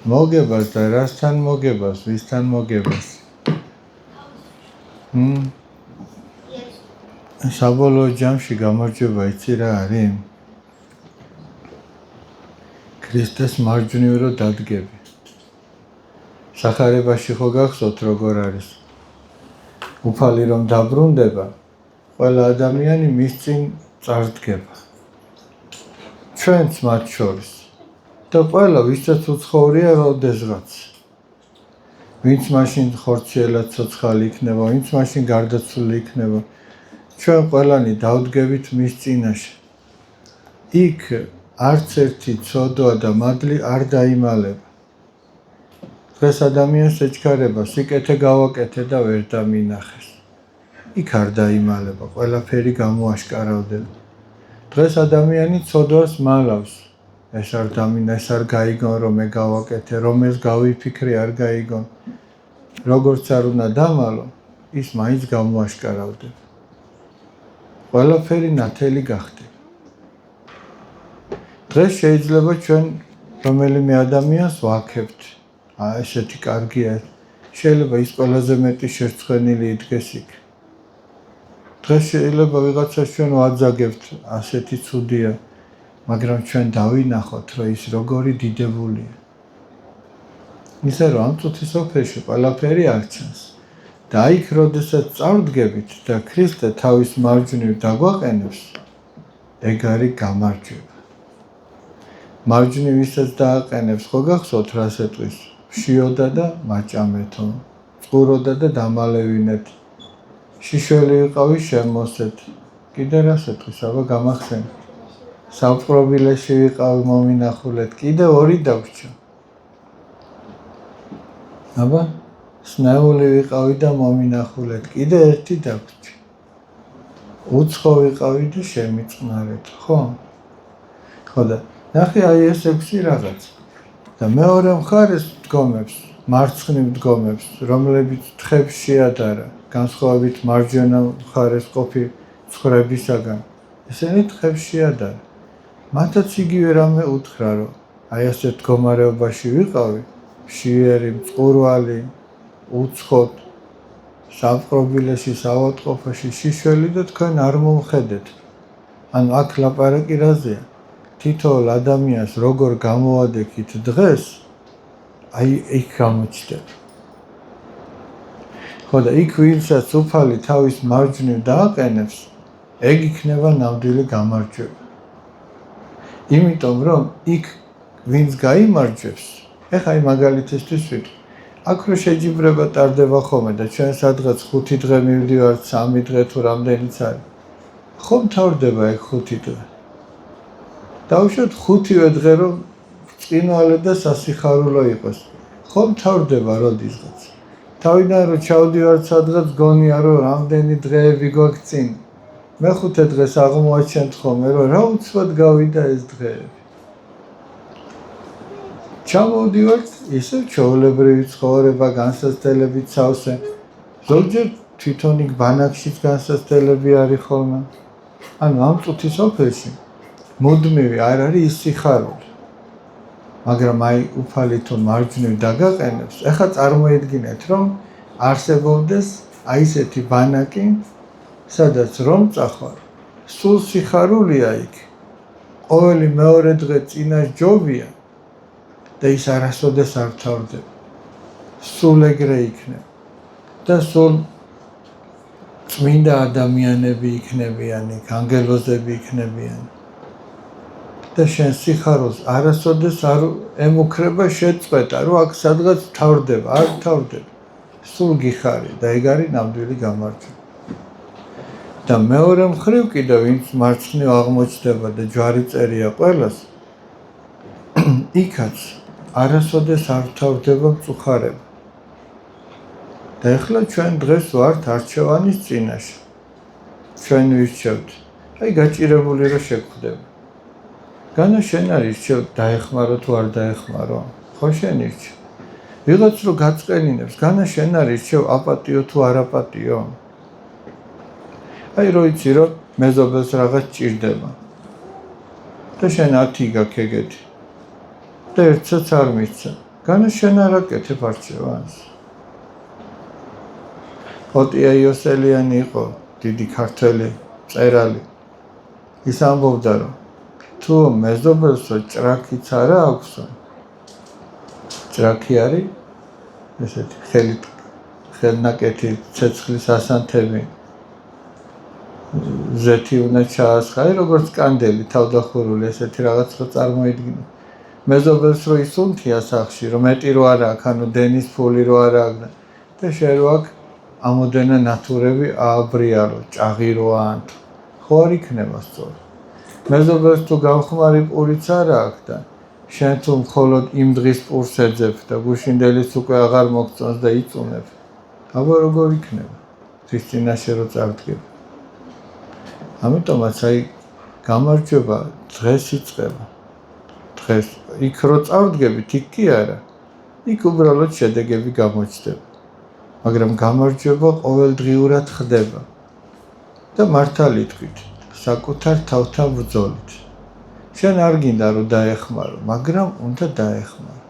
მოგებას და რასთან მოგებას, ვისთან მოგებას? საბოლოო ჯამში გამარჯვება იცი რა არის? ქრისტეს მარჯვნივ რო დადგები. სახარებაში ხო გახსოვთ როგორ არის? უფალი რომ დაბრუნდება, ყველა ადამიანი მის წინ წარდგება. ჩვენც მათ შორის. და ყველა ვისაც უცხოვრია როდესღაც. ვინც მაშინ ხორციელად ცოცხალი იქნება, ვინც მაშინ გარდაცვლილი იქნება. ჩვენ ყველანი დავდგებით მის წინაშე. იქ არც ერთი ცოდვა და მადლი არ დაიმალება. დღეს ადამიანს ეჩქარება, სიკეთე გავაკეთე და ვერ დამინახეს. იქ არ დაიმალება, ყველაფერი გამოაშკარავდება. დღეს ადამიანი ცოდვას მალავს. ეს არ დამინა, ეს არ გაიგონ, რომ მე გავაკეთე, რომ ეს გავიფიქრე, არ გაიგონ. როგორც არ უნდა დამალო, ის მაინც გამოაშკარავდება. ყველაფერი ნათელი გახდება. დღეს შეიძლება ჩვენ რომელიმე ადამიანს ვაქებთ. ესეთი კარგია. შეიძლება ის ყველაზე მეტი შერცხვენილი იდგეს იქ. დღეს შეიძლება ვიღაცას ჩვენ ვაძაგებთ, ასეთი ცუდია, მაგრამ ჩვენ დავინახოთ, რომ ის როგორი დიდებულია. ისე რომ ამ წუთის ოფერში ყველაფერი არ ჩანს. და იქ, როდესაც წავდგებით და ქრისტე თავის მარჯვნივ დაგვაყენებს, ეგ არის გამარჯვება. მარჯვნივ ისაც დააყენებს, ხო გახსოვთ რას ეტყვის? შიოდა და მაჭამეთო, წყუროდა და დამალევინეთ. შიშველი ვიყავი შემოსეთ. კიდე რას ეტყვის, აბა გამახსენეთ. საპყრობილეში ვიყავი მომინახულეთ. კიდე ორი დავრჩა. აბა სნეული ვიყავი და მომინახულეთ. კიდე ერთი დავრჩა. უცხო ვიყავი და შემიწყნარეთ, ხო? ხო და ნახე აი ეს 6 რაღაც. და მეორე მხარეს დგომებს, მარცხნივ დგომებს, რომლებიც თხებს შეადარა, განსხვავებით მარჯვენა მხარეს ყოფი ცხრებისაგან. ესენი თხებს შეადარა. მათაც იგივე რამე უთხრა, რომ აი ასეთ მდგომარეობაში ვიყავი, მშიერი, მწყურვალი, უცხოდ, საპყრობილეში, საავადმყოფოში, შიშველი და თქვენ არ მომხედეთ. ანუ აქ ლაპარაკი რაზეა? თითოეულ ადამიანს როგორ გამოვადექით დღეს, აი იქ გამოჩნდება. ხო და იქ ვინცაც უფალი თავის მარჯვნივ დააყენებს, ეგ იქნება ნამდვილი გამარჯვება. იმიტომ რომ იქ ვინც გაიმარჯვებს, ეხლა აი მაგალითისთვის ვიტყვი. აქ რო შეჯიბრება ტარდება ხოლმე და ჩვენ სადღაც 5 დღე მივდივართ, 3 დღე თუ რამდენიც არის. ხომ თავდება ეგ 5 დღე. დავუშვათ 5-ვე დღე რომ წინვალე და სასიხარულო იყოს. ხომ თავდება როდისღაც. თავიდან რომ ჩავდივართ სადღაც გონია რომ რამდენი დღეები გვაქვს წინ. მეხუთე დღეს აღმოაჩენთ ხოლმე რომ რა უცბად გავიდა ეს დღეები. ჩამოვდივართ ისევ ჩვეულებრივი ცხოვრება, განსაცდელებით სავსე. ზოგჯერ თვითონ იქ ბანაკშიც განსაცდელები არის ხოლმე. ანუ ამ წუთის ოფერში მუდმივი არ არის ის სიხარული. მაგრამ აი უფალი თუ მარჯვნივ დაგაყენებს, ეხლა წარმოიდგინეთ რომ არსებობდეს აი ესეთი ბანაკი, სადაც რომ წახვალ, სულ სიხარულია იქ. ყოველი მეორე დღე წინა ჯობია და ის არასოდეს არ თავდება. სულ ეგრე იქნება. და სულ წმინდა ადამიანები იქნებიან იქ, ანგელოზები იქნებიან. და შენ სიხარულს არასოდეს არ ემუქრება შეწყვეტა, რომ აქ სადღაც თავდება, არ თავდება. სულ გიხარი და ეგ არის ნამდვილი გამარჯვება. და მეორე მხრივ კიდევ ვინც მარცხნივ აღმოჩნდება და ჯვარი წერია ყველას, იქაც არასოდეს არ თავდება მწუხარება. და ეხლა ჩვენ დღეს ვართ არჩევანის წინაშე. ჩვენ ვირჩევთ. აი გაჭირებული რომ შეგხვდება. განა შენ არირჩევ დაეხმარო თუ არ დაეხმარო? ხო შენ ირჩევ. ვიღაც რო გაწყენინებს, განა შენ არირჩევ აპატიო თუ არ აპატიო? აი რო იცი რომ მეზობელს რაღაც ჭირდება. და შენ 10 გაქვს ეგეთი. და ერთსაც არ მისცა. განა შენ არ აკეთებ არჩევანს. ოტია იოსელიანი იყო დიდი ქართველი მწერალი. ის ამბობდა, რომ თუ მეზობელს ჭრაქიც არა აქვს, ჭრაქი არის ესეთი ხელნაკეთი ცეცხლის ასანთები, ზეთი უნდა ჩაასხა, როგორც კანდელი თავდახურული, ესეთი რაღაც რო წარმოიდგინე. მეზობელს რო ისუნთია სახში, რომ მეტი რო არა აქვს, ანუ დენის ფული რო არა აქვს და შენ რო აქვს ამოდენა ნატურები ააბრიალო, ჭაღი რო აანთო. ხო არ იქნება სწორი. მეზობელს თუ გამხმარი პურიც არა აქვს და შენ თუ მხოლოდ იმ დღის პურს ეძებ და გუშინდელიც უკვე აღარ მოგწონს და იწუნებ, აბა როგორ იქნება? თვის წინაშე რო წარდგებ. ამიტომაც აი გამარჯვება დღეს იწყება. დღეს იქ რო წავდგებით, იქ კი არა. იქ უბრალოდ შედეგები გამოჩნდება. მაგრამ გამარჯვება ყოველდღიურად ხდება. და მართალი თქვით, საკუთარ თავთან ბრძოლით. შენ არ გინდა რომ დაეხმარო, მაგრამ უნდა დაეხმარო.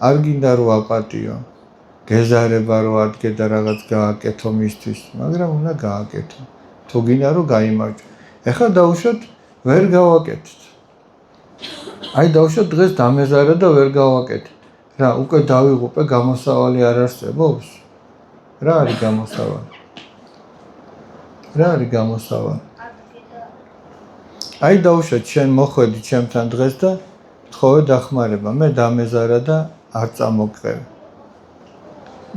არ გინდა რომ აპატიო, გეზარება რომ ადგე და რაღაც გააკეთო მისთვის, მაგრამ უნდა გააკეთო. თუ გინდა რომ გაიმარჯვო. ეხლა დავუშვათ ვერ გავაკეთეთ. აი დავუშვათ დღეს დამეზარა და ვერ გავაკეთე. რა, უკვე დავიღუპე, გამოსავალი არ არსებობს? რა არის გამოსავალი? რა არის გამოსავალი? აი დავუშვათ შენ მოხვედი ჩემთან დღეს და თხოვე დახმარება, მე დამეზარა და არ წამოგყევი.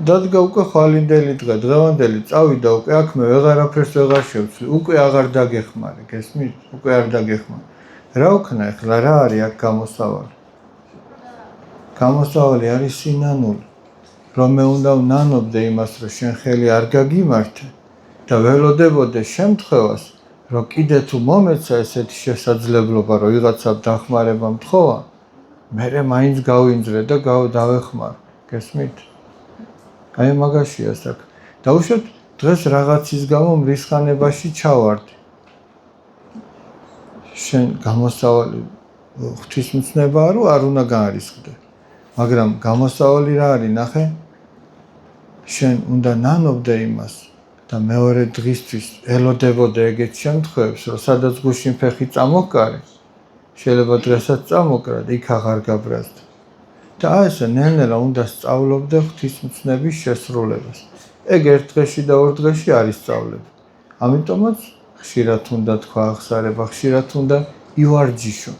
დადგა უკვე ხვალინდელი დღე, დღევანდელი წავიდა უკვე აქ მე ვეღარაფერს ვეღარ შევცვლი, უკვე აღარ დაგეხმარე, გესმით? უკვე არ დაგეხმარე. რა ვქნა ახლა, რა არის აქ გამოსავალი? გამოსავალი არის სინანული. რომ მე უნდა ვნანობდე იმას, რომ შენ ხელი არ გაგიმართე და ველოდებოდე შემთხვევას, რომ კიდე თუ მომეცა ესეთი შესაძლებლობა, რომ ვიღაცა დახმარება მთხოვა, მერე მაინც გავინძრე და დავეხმარო, გესმით? აი მაგაშია საქმე. დავუშვათ დღეს რაღაცის გამო მრისხანებაში ჩავარდი. შენ გამოსავალი ღვთისმცნებაა, რომ არ უნდა გაარისხდე. მაგრამ გამოსავალი რა არის, ნახე? შენ უნდა ნანობდე იმას და მეორე დღისთვის ელოდებოდე ეგეთ შემთხვევებს, რომ სადაც გუშინ ფეხი წამოჰკარე, შეიძლება დღესაც წამოკრა და იქ აღარ გაბრაზდა. და ესე ნელ-ნელა უნდა სწავლობდე ღვთისმცნების შესრულებას. ეგ ერთ დღეში და ორ დღეში არ ისწავლები. ამიტომაც ხშირად უნდა თქვა აღსარება, ხშირად უნდა ივარჯიშო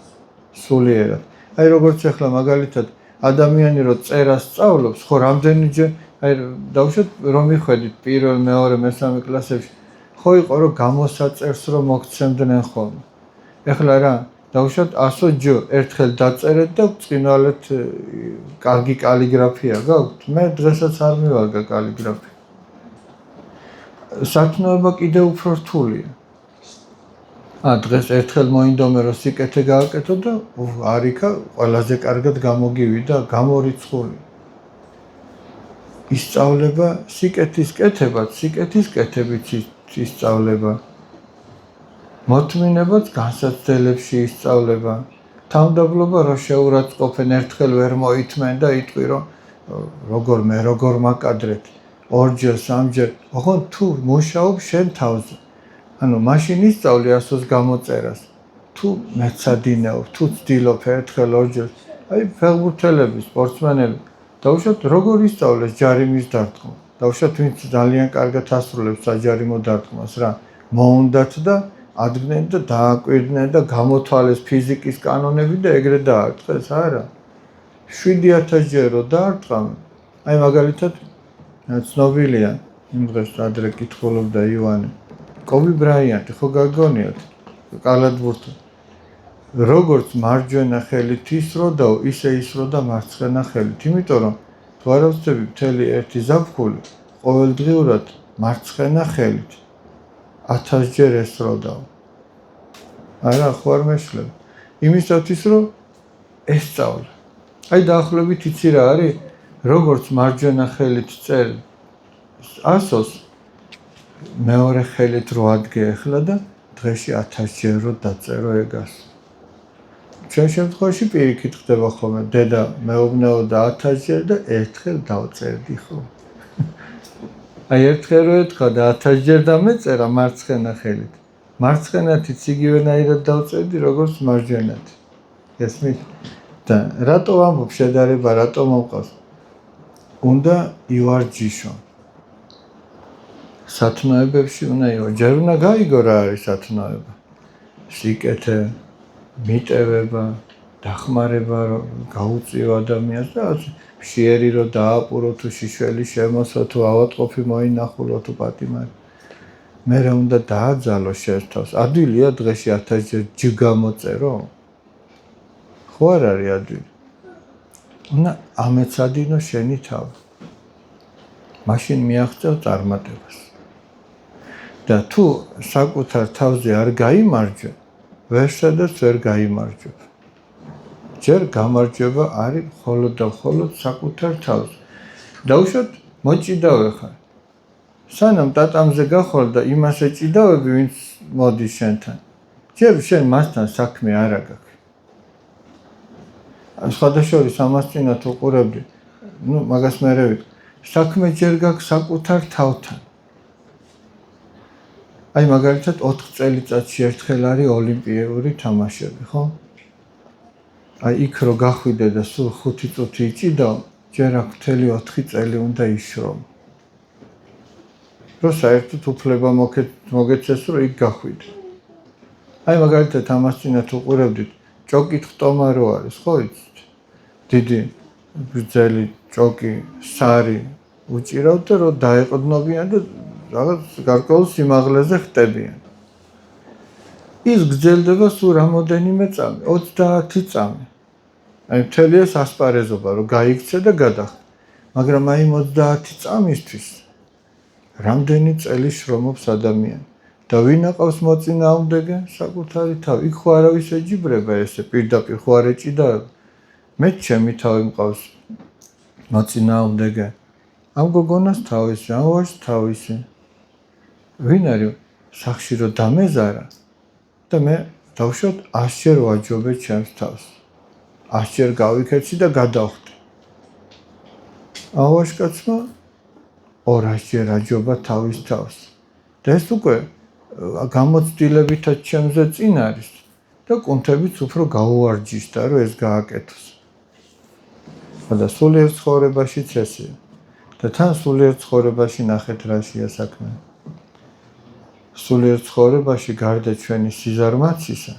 სულიერად. აი როგორც ახლა მაგალითად ადამიანი რო წერას სწავლობს, ხო რამდენიჯერ აი დავუშვათ რომ მიხვედით პირველ, მეორე, მესამე კლასებში, ხო იყო რომ გამოსაწერს რომ მოგცემდნენ ხოლმე. ეხლა რა, დავუშვათ 100 ჯო ერთხელ დაწერეთ და წინვალეთ კარგი კალიგრაფია გაქვთ? მე დღესაც არ მივარგა კალიგრაფია. სათნოება კიდევ უფრო რთულია. დღეს ერთხელ მოინდომე რომ სიკეთე გააკეთო და არიქა ყველაზე კარგად გამოგივიდა, გამორიცხული. ისწავლება სიკეთის კეთებაც, სიკეთის კეთებიც ისწავლება. მოთმინებაც განსაცდელებში ისწავლება. თავმდაბლობა რო შეურაცხყოფენ, ერთხელ ვერ მოითმენ და იტყვი რომ როგორ მე როგორ მაკადრეთ, ორჯერ, სამჯერ, ოღონდ თუ მუშაობ შენ თავზე. ანუ მაშინ ისწავლე 100-ს გამოწერას. თუ მეცადინეობ, თუ ცდილობ ერთხელ ორჯერ, აი ფეხბურთელები, სპორტსმენები, დავუშვათ როგორ ისწავლეს ჯარიმის დარტყმა. დავუშვათ ვინც ძალიან კარგად ასრულებს საჯარიმო დარტყმას რა, მოუნდათ და ადგნენ და დააკვირდნენ და გამოთვალეს ფიზიკის კანონები და ეგრე დაარტყეს, არა. 7000 ჯერ რო დაარტყამ, აი მაგალითად ცნობილია იმ დღეს ადრე კითხულობდა ივანე კობი ბრაიანტი, ხო გაგონიათ? კალათბურთი. როგორც მარჯვენა ხელით ისროდაო, ისე ისროდა მარცხენა ხელით. იმიტომ რომ თუ არ ავსწრები მთელი ერთი ზაფხული, ყოველდღიურად მარცხენა ხელით 1000 ჯერ ესროდაო. არა, ხო არ მეშლები. იმისათვის რომ ესწავლე. აი დაახლოებით იცი რა არის? როგორც მარჯვენა ხელით წერ 100-ს, მეორე ხელით რო ადგე ახლა და დღეში 1000 ჯერ რო დაწერო ეგას. ჩვენ შემთხვევაში პირიქით ხდება ხოლმე დედა მეუბნეოდა 1000 ჯერ და ერთხელ დავწერდი ხო. აი ერთხელ რო ეთქვა და 1000 ჯერ დამეწერა მარცხენა ხელით. მარცხენათიც იგივენაირად დავწერდი როგორც მარჯვენათ. გესმით? და რატო ამბობ შედარება, რატო მომყავს? უნდა ივარჯიშო. სათნოებებში უნდა იო. ჯერ უნდა გაიგო რა არის სათნოება. სიკეთე, მიტევება, დახმარება, გაუწიო ადამიანს და მშიერი რო დააპურო თუ შიშველი შემოსო თუ ავატყოფი მოინახულო თუ პატიმარი. მერე უნდა დააძალო შერთავს. ადვილია დღეში 1000 ჯერ ჯი გამოწერო? ხო არ არის ადვილი. უნდა ამეცადინო შენი თავი. მაშინ მიაღწევ წარმატებას. და თუ საკუთარ თავზე არ გაიმარჯვე, ვერსადაც ვერ გაიმარჯვებ. ჯერ გამარჯვება არის მხოლოდ და მხოლოდ საკუთარ თავზე. დაუშვათ მოჭიდავე ხარ. სანამ ტატამზე გახვალ და იმას ეჭიდავები, ვინც მოდის შენთან. ჯერ შენ მასთან საქმე არ აქვს. სხვადასხვა ამას წინა თუ ყურებდი, მაგას მერე ვიტყვი. საქმე ჯერ გაქვს საკუთარ თავთან. აი მაგალითად 4 წელიწადში ერთხელ არის ოლიმპიური თამაშები, ხო? აი იქ რო გახვიდე და სულ 5 წუთი იჭიდაო, ჯერ აქ მთელი 4 წელი უნდა იშრომ. რო საერთოდ უფლება მოგეცეს რომ იქ გახვიდე. აი მაგალითად ამას წინა თუ ყურებდით, ჭოკით ხტომა რო არის, ხო იცით? დიდი გრძელი ჭოკი, სარი უჭირავთ და რო დაეყრდნობიან და რაღაც გარკვეულ სიმაღლეზე ხტებიან. ის გრძელდება სულ რამოდენიმე წამი, 30 წამი. აი მთელი ეს ასპარეზობა რო გაიქცე და გადახტე. მაგრამ აი 30 წამისთვის რამდენი წელი შრომობს ადამიანი და ვინ აყავს მოწინააღმდეგე? საკუთარი თავი. იქ ხო არავის ეჯიბრება ესე პირდაპირ ხო არ ეჭიდავება. მე ჩემი თავი მყავს მოწინააღმდეგე. ამ გოგონას თავისი, ამ ვაჟს თავისი. ვინ არის სახში რო დამეზარა და მე დავშოთ 100 ჯერ ვაჯობე ჩემს თავს. 100 ჯერ გავიქეცი და გადავხდი. ავაშკაცმა 200 ჯერ აჯობა თავის თავს. და ეს უკვე გამოცდილებითაც ჩემზე წინ არის და კუნთებიც უფრო გაუვარჯიშდა რომ ეს გააკეთოს. და სულიერ ცხოვრებაშიც ესეა. და თან სულიერ ცხოვრებაში ნახეთ რაშია საქმე. სულიერ ცხოვრებაში გარდა ჩვენი სიზარმაცისა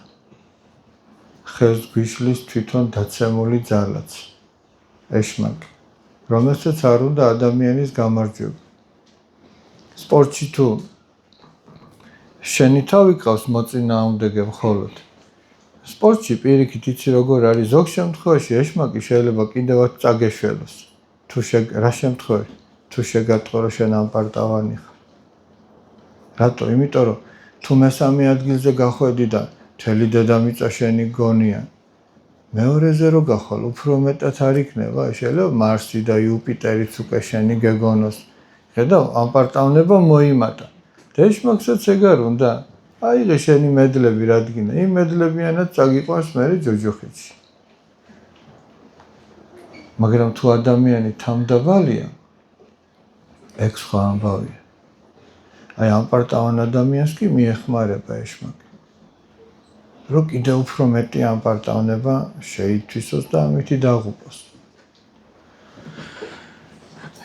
ხელს გვიშლის თვითონ დაცემული ძალაც. ეშმაკი, რომელსაც არ უნდა ადამიანის გამარჯვება. სპორტში თუ შენი თავი ყავს მოწინააღმდეგე მხოლოდ. სპორტში პირიქით იცი როგორ არის, ზოგ შემთხვევაში ეშმაკი შეიძლება კიდევაც წაგეშველოს. რა შემთხვევაში? თუ შეგატყო რომ შენ ამპარტავანი ხარ. რატო? იმიტომ რომ თუ მესამე ადგილზე გახვედი და მთელი დედამიწა შენი გონია, მეორეზე რო გახვალ, უფრო მეტად არ იქნება, შეიძლება მარსი და იუპიტერიც უკვე შენი გეგონოს. ხედავ, ამპარტავნება მოიმატა. და ეშმაკსაც ეგ არ უნდა. აიღე შენი მედლები რადგინა, იმ მედლებიანად წაგიყვანს მერე ჯოჯოხეთში. მაგრამ თუ ადამიანი თავმდაბალია, ეგ სხვა ამბავია. აი ამპარტავან ადამიანს კი მიეხმარება ეშმაკი. რომ კიდევ უფრო მეტი ამპარტავნება შეითვისოს და ამითი დაღუპოს.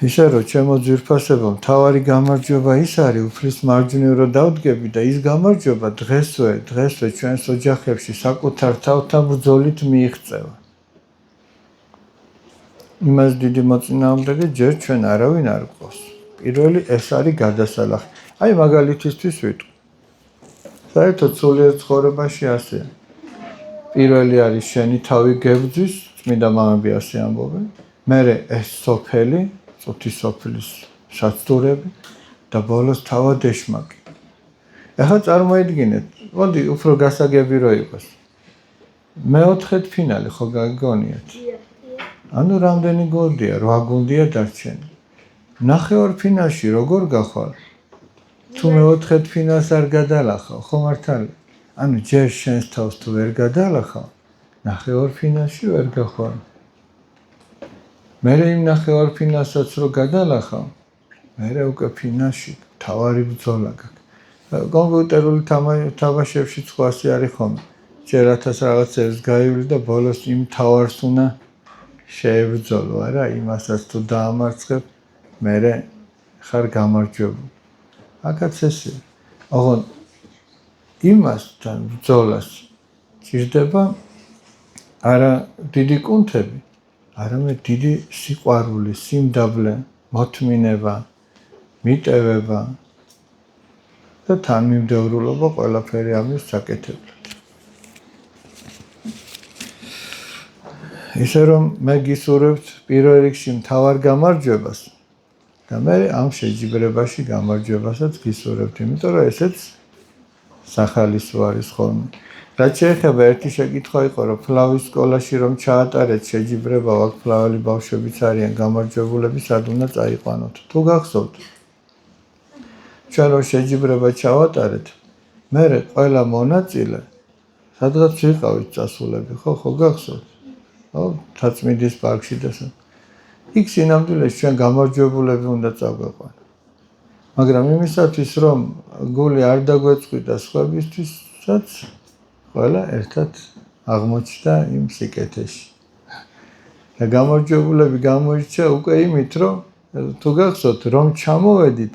ისე რომ ჩემო ძვირფასებო, მთავარი გამარჯვება ის არის, უფლის მარჯვნივ რო დავდგები და ის გამარჯვება დღესვე ჩვენს ოჯახებში საკუთარ თავთან ბრძოლით მიიღწევა. იმას დიდი მოწინააღმდეგე ჯერ ჩვენ არავინ არ გვყავს. პირველი ეს არის გადასალახი. აი მაგალითისთვის ვიტყვი. საერთოდ სულიერ ცხოვრებაში ასეა. პირველი არის შენი თავი გებძვის, წმინდა მამები ასე ამბობენ. მერე ეს სოფელი, წუთი სოფლის საცდურები და ბოლოს თავად ეშმაკი. ეხლა წარმოიდგინეთ, მოდი უფრო გასაგები რო იყოს. მეოთხედ ფინალი ხო გაგონიათ? ანუ რამდენი გოლდია? 8 გოლდია დარჩენილი. ნახევარფინალში როგორ გახვალ? თუ მეოთხედ ფინალს არ გადალახავ, ხო მართალია? ანუ ჯერ შენს თავს თუ ვერ გადალახავ, ნახევარფინალში ვერ გახვარ. მე იმ ნახევარფინალსაც რო გადალახავ, მე უკვე ფინალში თავარი ბრძოლა გაქვს. კომპიუტერული თამაშებში სხვასი არის ხოლმე. ჯერ 1000 რაღაცებს გაივლი და ბოლოს იმ თავარს უნდა შეებრძოლო, არა? იმასაც თუ დაამარცხებ, მე ხარ გამარჯვებული. აქაც ესეა. ოღონ იმასთან ბრძოლას ჭირდება არა დიდი კუნთები, არამედ დიდი სიყვარული, სიმდაბლე, მოთმინება, მიტევება და თანმიმდევრულობა ყველაფერი ამის საკეთებლად. ისე რომ მე გისურვებთ პირველ რიგში მთავარ გამარჯვებას და მე ამ შეჯიბრებაში გამარჯვებასაც გისურვებთ, იმიტომ რომ ესეც სახალისო არის ხოლმე. რაც შეეხება ერთი შეკითხვა იყო, რომ ფლავის სკოლაში რომ ჩაატარეთ შეჯიბრება, აქ ფლაველი ბავშვებიც არიან გამარჯვებულები, სად უნდა წაიყვანოთ. თუ გახსოვთ, ჩვენ რომ შეჯიბრება ჩავატარეთ, მე ყველა მონაწილე სადღაც ვიყავით წასულები, ხო გახსოვთ? ხო, თაწმინდის პარკში და იქ სინამდვილეში ჩვენ გამარჯვებულები უნდა წაგვეყვანო. მაგრამ იმისათვის რომ გული არ დაგვეწყვიტა სხვებისთვისაც ყველა ერთად აღმოჩნდა იმ სიკეთეში. და გამარჯვებულები გამოირჩა უკვე იმით, რომ თუ გახსოვთ, რომ ჩამოვედით,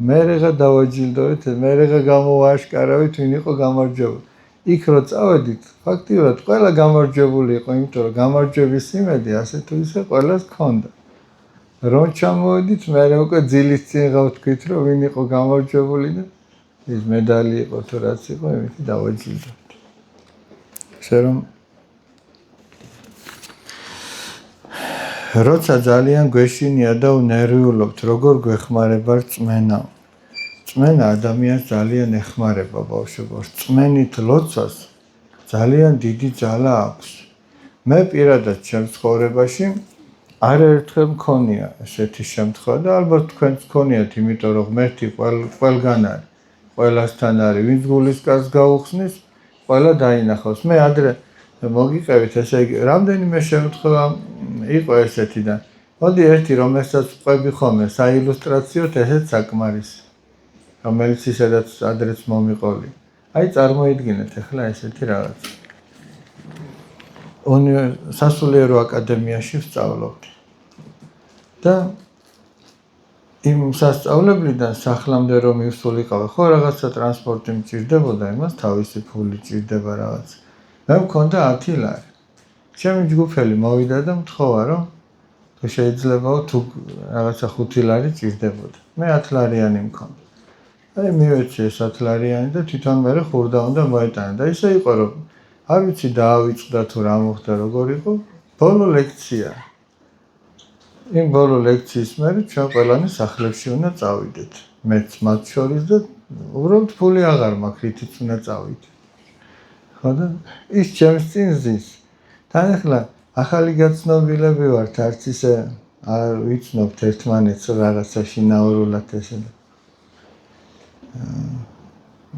მე რეგა დავაჯილდოვეთ, მე რეგა გამოვააშკარავით, ვინ იყო გამარჯვებული. იქ რო წავედით, ფაქტიურად ყველა გამარჯვებული იყო, იმიტომ რომ გამარჯვების იმედი ასე თუ ისე ყველას ჰქონდა. რომ ჩამოვედით, მე უკვე ძილის წინ გავთქვით, რომ ვინ იყო გამარჯვებული და ის მედალი იყო თუ რაც იყო, იმითი დავაჯილდოვეთ. ისე რომ როცა ძალიან გვეშინია და ვნერვიულობთ, როგორ გვეხმარება რწმენა. რწმენა ადამიანს ძალიან ეხმარება ბავშვებო. რწმენით ლოცვას ძალიან დიდი ძალა აქვს. მე პირადად ჩემ ცხოვრებაში არაერთხელ მქონია ესეთი შემთხვევა და ალბათ თქვენც მქონიათ, იმიტომ რომ ღმერთი ყველგან არის, ყველასთან არის, ვინც გულისკაცს გაუხსნის, ყველა დაინახავს. მე ადრე მოგიყევით, ესე იგი, რამდენიმე შემთხვევა იყო ესეთი და მოდი ერთი რომელსაც ვყვები ხოლმე საილუსტრაციოდ, ესეც საკმარისი. რომელიც ისედაც ადრეც მომიყოლი. აი წარმოიდგინეთ ახლა ესეთი რაღაც. სასულიერო აკადემიაში ვსწავლობდი. და იმ სასწავლებლიდან სახლამდე რომ მივსულიყავი, ხო რაღაცა ტრანსპორტი მჭირდებოდა, იმას თავისი ფული ჭირდება რაღაც. მე მქონდა 10 ლარი. ჩემი ჯგუფელი მოვიდა და მთხოვა, რომ თუ შეიძლებაო თუ რაღაცა 5 ლარი ჭირდებოდა. მე 10 ლარიანი მქონდა. აი მივეცი ეს 10 ლარიანი და თვითონ მე ხურდა უნდა მოეტანა და ისე იყო რომ არ ვიცი დაავიწყდა თუ რა მოხდა როგორ იყო ბოლო ლექცია. იმ ბოლო ლექციის მერე ჩვენ ყველანი სახლებში უნდა წავიდეთ. მეც მათ შორის და უბრალოდ ფული აღარ მაქვს, რითიც უნდა წავიდე. ხო და ის ჩემს წინ ზის. თან ახლა ახალი გაცნობილები ვართ, არც ისე არ ვიცნობთ ერთმანეთს რაღაცა შინაურულად ესე და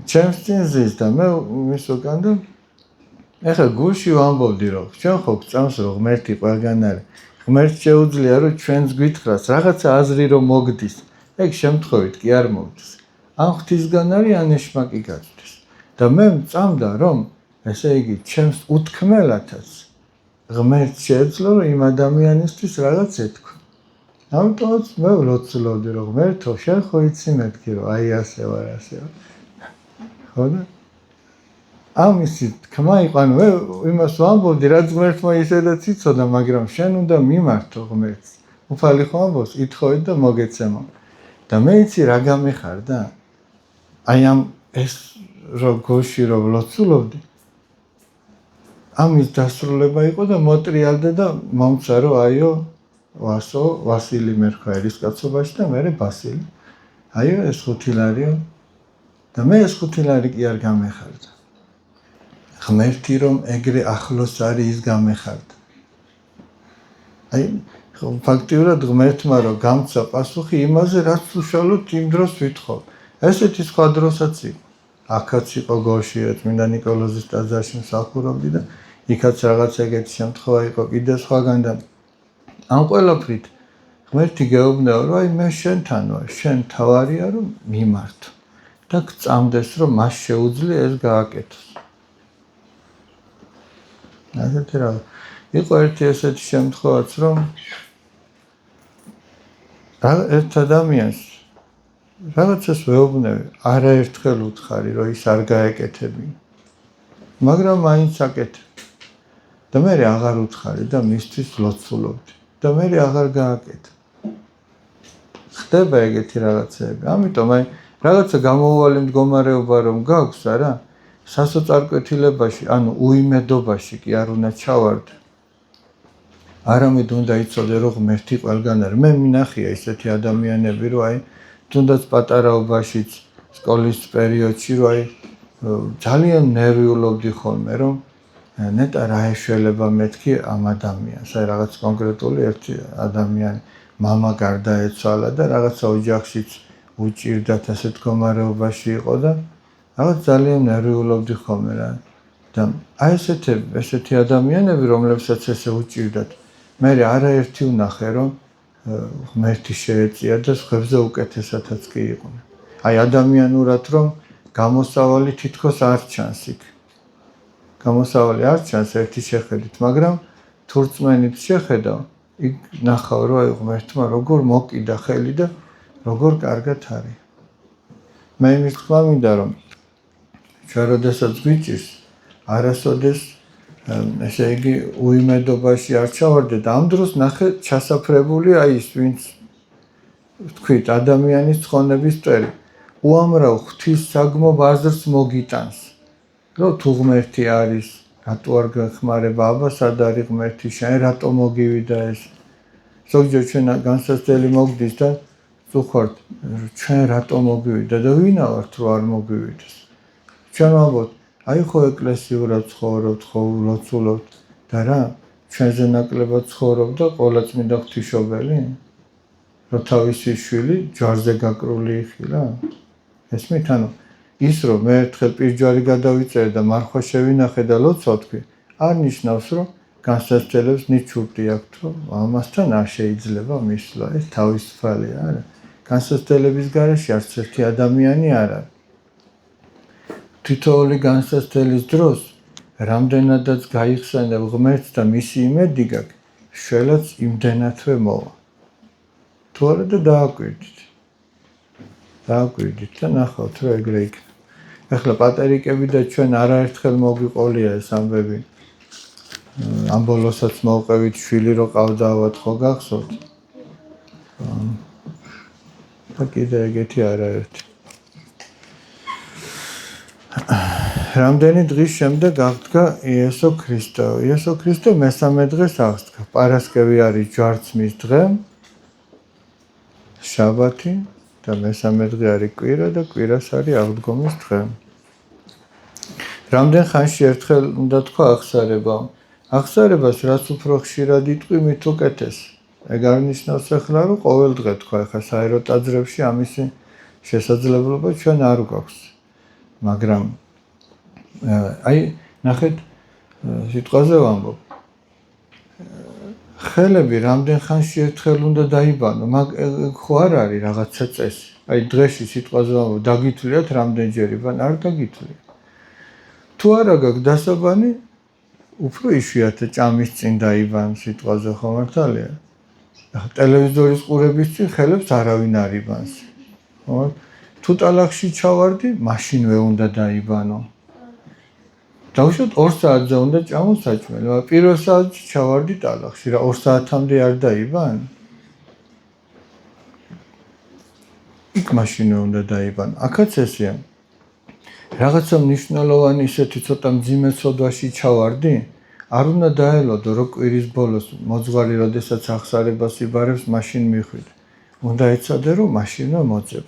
ჩემს წინ ზის და მე მის უკან და ეხლა გულში ვამბობდი რომ ჩვენ ხო გწამს რომ ღმერთი ყველგან არის. ღმერთს შეუძლია რომ ჩვენს გვითხრას რაღაცა აზრი რომ მოგდის. ეგ შემთხვევით კი არ მოგდის. ან ღვთისგან არის ან ეშმაკი გაწვდის. და მე მწამდა რომ ესე იგი ჩემს უთქმელათაც ღმერთს შეეძლო რომ იმ ადამიანისთვის რაღაც ეთქვა. ამიტომაც მე ვლოცულობდი რომ ღმერთო შენ ხო იცი მეთქი რომ აი ასე ვარ ასე ვარ. ხო და ამისი თქმა იყო, ანუ მე იმას ვამბობდი, რაც ღმერთმა ისედაც იცოდა, მაგრამ შენ უნდა მიმართო ღმერთს. უფალი ხო ამბობს, ითხოვეთ და მოგეცემა. და მე იცი რა გამეხარდა? აი ამ ეს რო გულში რო ვლოცულობდი. ამის დასრულება იყო და მოტრიალდა და მომცა რომ აიო ვასო, ვასილი მერქვა ერისკაცობაში და მე ბასილი. აიო ეს 5 ლარიო. და მე ეს 5 ლარი კი არ გამეხარდა. ღმერთი რომ ეგრე ახლოს არის ის გამეხარდა. აი ფაქტიურად ღმერთმა რომ გამცა პასუხი იმაზე რაც უშუალოდ იმ დროს ვითხოვ. ესეთი სხვა დროსაც იყო. აქაც იყო გოშია, წმინდა ნიკოლოზის ტაძარში მსახურობდი და იქაც რაღაც ეგეთი შემთხვევა იყო კიდე სხვაგან და ამ ყველაფრით ღმერთი გეუბნება რომ აი მე შენთან ვარ, შენ თავარია რომ მიმართო და გწამდეს რომ მას შეუძლია ეს გააკეთოს. ასეთი რა იყო ერთი ესეთი შემთხვევაც რომ ერთ ადამიანს რაღაცას ვეუბნები, არაერთხელ უთხარი რომ ის არ გაეკეთებინა. მაგრამ მაინც აკეთებ. და მე აღარ უთხარი და მისთვის ლოცულობდი და მე აღარ გააკეთე. ხდება ეგეთი რაღაცები. ამიტომ აი რაღაცა გამოუვალი მდგომარეობა რომ გაქვს არა? სასოწარკვეთილებაში, ანუ უიმედობაში კი არ უნდა ჩავარდე. არამედ უნდა იცოდე რომ ღმერთი ყველგან არის. მე მინახია ისეთი ადამიანები რომ აი თუნდაც პატარაობაშიც სკოლის პერიოდში რომ აი ძალიან ნერვიულობდი ხოლმე რომ ნეტა რა ეშველება მეთქი ამ ადამიანს. აი რაღაც კონკრეტული ერთი ადამიანი მამა გარდაეცვალა და რაღაცა ოჯახშიც უჭირდათ ასეთ მდგომარეობაში იყო და რაღაც ძალიან ნერვიულობდი ხოლმე რა. და აი ესეთი ადამიანები რომლებსაც ესე უჭირდათ მე არაერთი ვნახე რომ ღმერთი შეეწია და სხვებზე უკეთესათაც კი იყვნენ. აი ადამიანურად რომ გამოსავალი თითქოს არ ჩანს იქ. გამოსავალი არ ჩანს ერთი შეხედვით, მაგრამ თუ რწმენით შეხედავ, იქ ნახავ რომ აი ღმერთმა როგორ მოკიდა ხელი და როგორ კარგად არის. მე იმის თქმა მინდა რომ ჩვენ როდესაც გვიჭირს, არასოდეს ესე იგი უიმედობაში არ ჩავარდეთ. ამ დროს ნახე ჩასაფრებული აი ის ვინც თქვით ადამიანის ცხონების წერი. უამრავ ღვთისმსაგმო ბაზრს მოგიტანს. რომ თუ ღმერთი არის, რატო არ გეხმარება, აბა სად არის ღმერთი, შენ რატო მოგივიდა ეს? ზოგჯერ ჩვენ განსაცდელი მოგდის და ვუხართ, ჩვენ რატო მოგივიდა და ვინა ვართ რომ არ მოგვივიდეს. ჩვენ ვამბობთ, აი ხო ეკლესიურად ცხოვრობთ, ხო ლოცულობთ და რა, ჩვენზე ნაკლებად ცხოვრობ და ყოვლადწმინდა ღვთისმშობელი? რომ თავისი შვილი ჯვარზე გაკრული იხილა? ესმით, ანუ ის რომ მე ერთხელ პირჯვარი გადავიწერე და მარხვა შევინახე და ლოცვა თქვი, არ ნიშნავს რომ განსაცდელებს ნიჩურდი აქვთ, რომ ამასთან არ შეიძლება მისვლა, ეს თავისუფალია, არა? განსაცდელების გარეშე არც ერთი ადამიანი არ არის. თითოეული განსაცდელის დროს რამდენადაც გაიხსენებ ღმერთს და მისი იმედი გაქვს, შველაც იმდენათვე მოვა. თუ არა და დააკვირდით და ნახავთ რომ ეგრე იქნება. ეხლა პატერიკები და ჩვენ არაერთხელ მოგვიყოლია ეს ამბები. ამ ბოლოსაც მოვყევით შვილი რო ყავდავთ ხო გახსოვთ? და კიდე ეგეთი არაერთი. რამდენი დღის შემდეგ აღდგა იესო ქრისტე. იესო ქრისტე მესამე დღეს აღდგა. პარასკევი არის ჯვარცმის დღე, შაბათი და მესამე დღე არის კვირა და კვირას არის აღდგომის დღე. რამდენ ხანში ერთხელ უნდა თქვა აღსარება. აღსარებას რაც უფრო ხშირად იტყვი, მით უკეთესი. ეგ არ ნიშნავს ახლა რომ ყოველ დღე თქვა, ახლა საერო ტაძრებში ამისი შესაძლებლობა ჩვენ არ გვაქვს. მაგრამ აი ნახეთ სიტყვაზე ვამბობ. ხელები რამდენ ხანში ერთხელ უნდა დაიბანო, ხო არ არის რაღაცა წესი. აი დღეში სიტყვაზე ვამბობ, დაგითვლიათ რამდენჯერ იბან, არ დაგითვლია. თუ არა გაქვს დასაბანი, უფრო იშვიათად ჭამის წინ დაიბან სიტყვაზე ხო მართალია? ტელევიზორის ყურების წინ ხელებს არავინ არ იბანს. ხო? თუ ტალახში ჩავარდი, მაშინვე უნდა დაიბანო. დავუშვათ 2 საათზე უნდა ჭამო საჭმელი, მაგრამ პირველ საათში ჩავარდი ტალახში, რა 2 საათამდე არ დაიბან? იქ მაშინვე უნდა დაიბანო. აქაც ესეა. რაღაცა მნიშვნელოვანი ისეთი ცოტა მძიმე ცოდვაში ჩავარდი, არ უნდა დაელოდო რომ კვირის ბოლოს მოძღვარი როდესაც აღსარებას იბარებს, მაშინ მიხვიდე. უნდა ეცადე რომ მაშინვე მოძებ.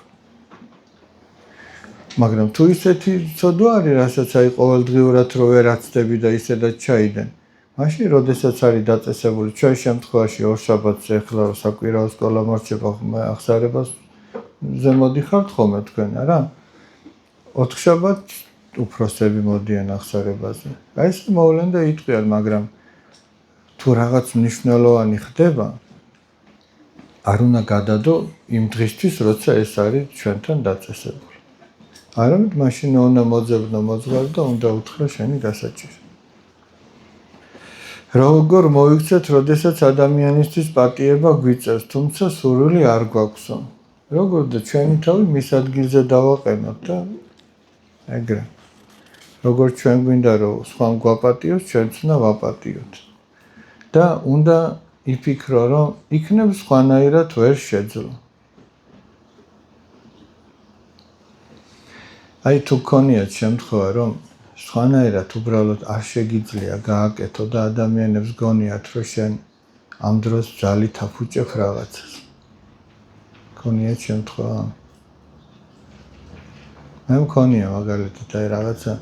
მაგრამ თუ ისეთი ცოდვა არის, რასაც აი ყოველდღიურად რო ვერ აცდები და ისედაც ჩაიდენ, მაშინ როდესაც არის დაწესებული, ჩვენ შემთხვევაში 2 შაბათს ეხლა რომ საკვირაო სკოლა მორჩება, აღსარებას ზემოდიხართ ხოლმე თქვენ, არა? 4 შაბათს უფროსები მოდიან აღსარებაზე. აი ეს მოვლენ და იტყვიან, მაგრამ თუ რაღაც მნიშვნელოვანი ხდება, არ უნდა გადადო იმ დღისთვის, როცა ეს არის ჩვენთან დაწესებული. არამედ მაშინ უნდა მოძებნო მოძღვარი და უნდა უთხრა შენი გასაჭირი. როგორ მოიქცეთ, როდესაც ადამიანისთვის პატიება გვიწევს, თუმცა სურვილი არ გვაქვსო. როგორ და ჩვენი თავი მის ადგილზე დავაყენოთ და ეგრე. როგორ ჩვენ გვინდა რომ სხვამ გვაპატიოს, ჩვენც უნდა ვაპატიოთ. და უნდა იფიქრო, რომ იქნებ სხვანაირად ვერ შეძლო. აი თუ გქონიათ შემთხვევა, რომ სხვანაირად უბრალოდ არ შეგიძლია გააკეთო და ადამიანებს გონიათ, რომ შენ ამ დროს ძალით აფუჭებ რაღაცას. გქონიათ შემთხვევა? მე მქონია მაგალითად, აი რაღაცა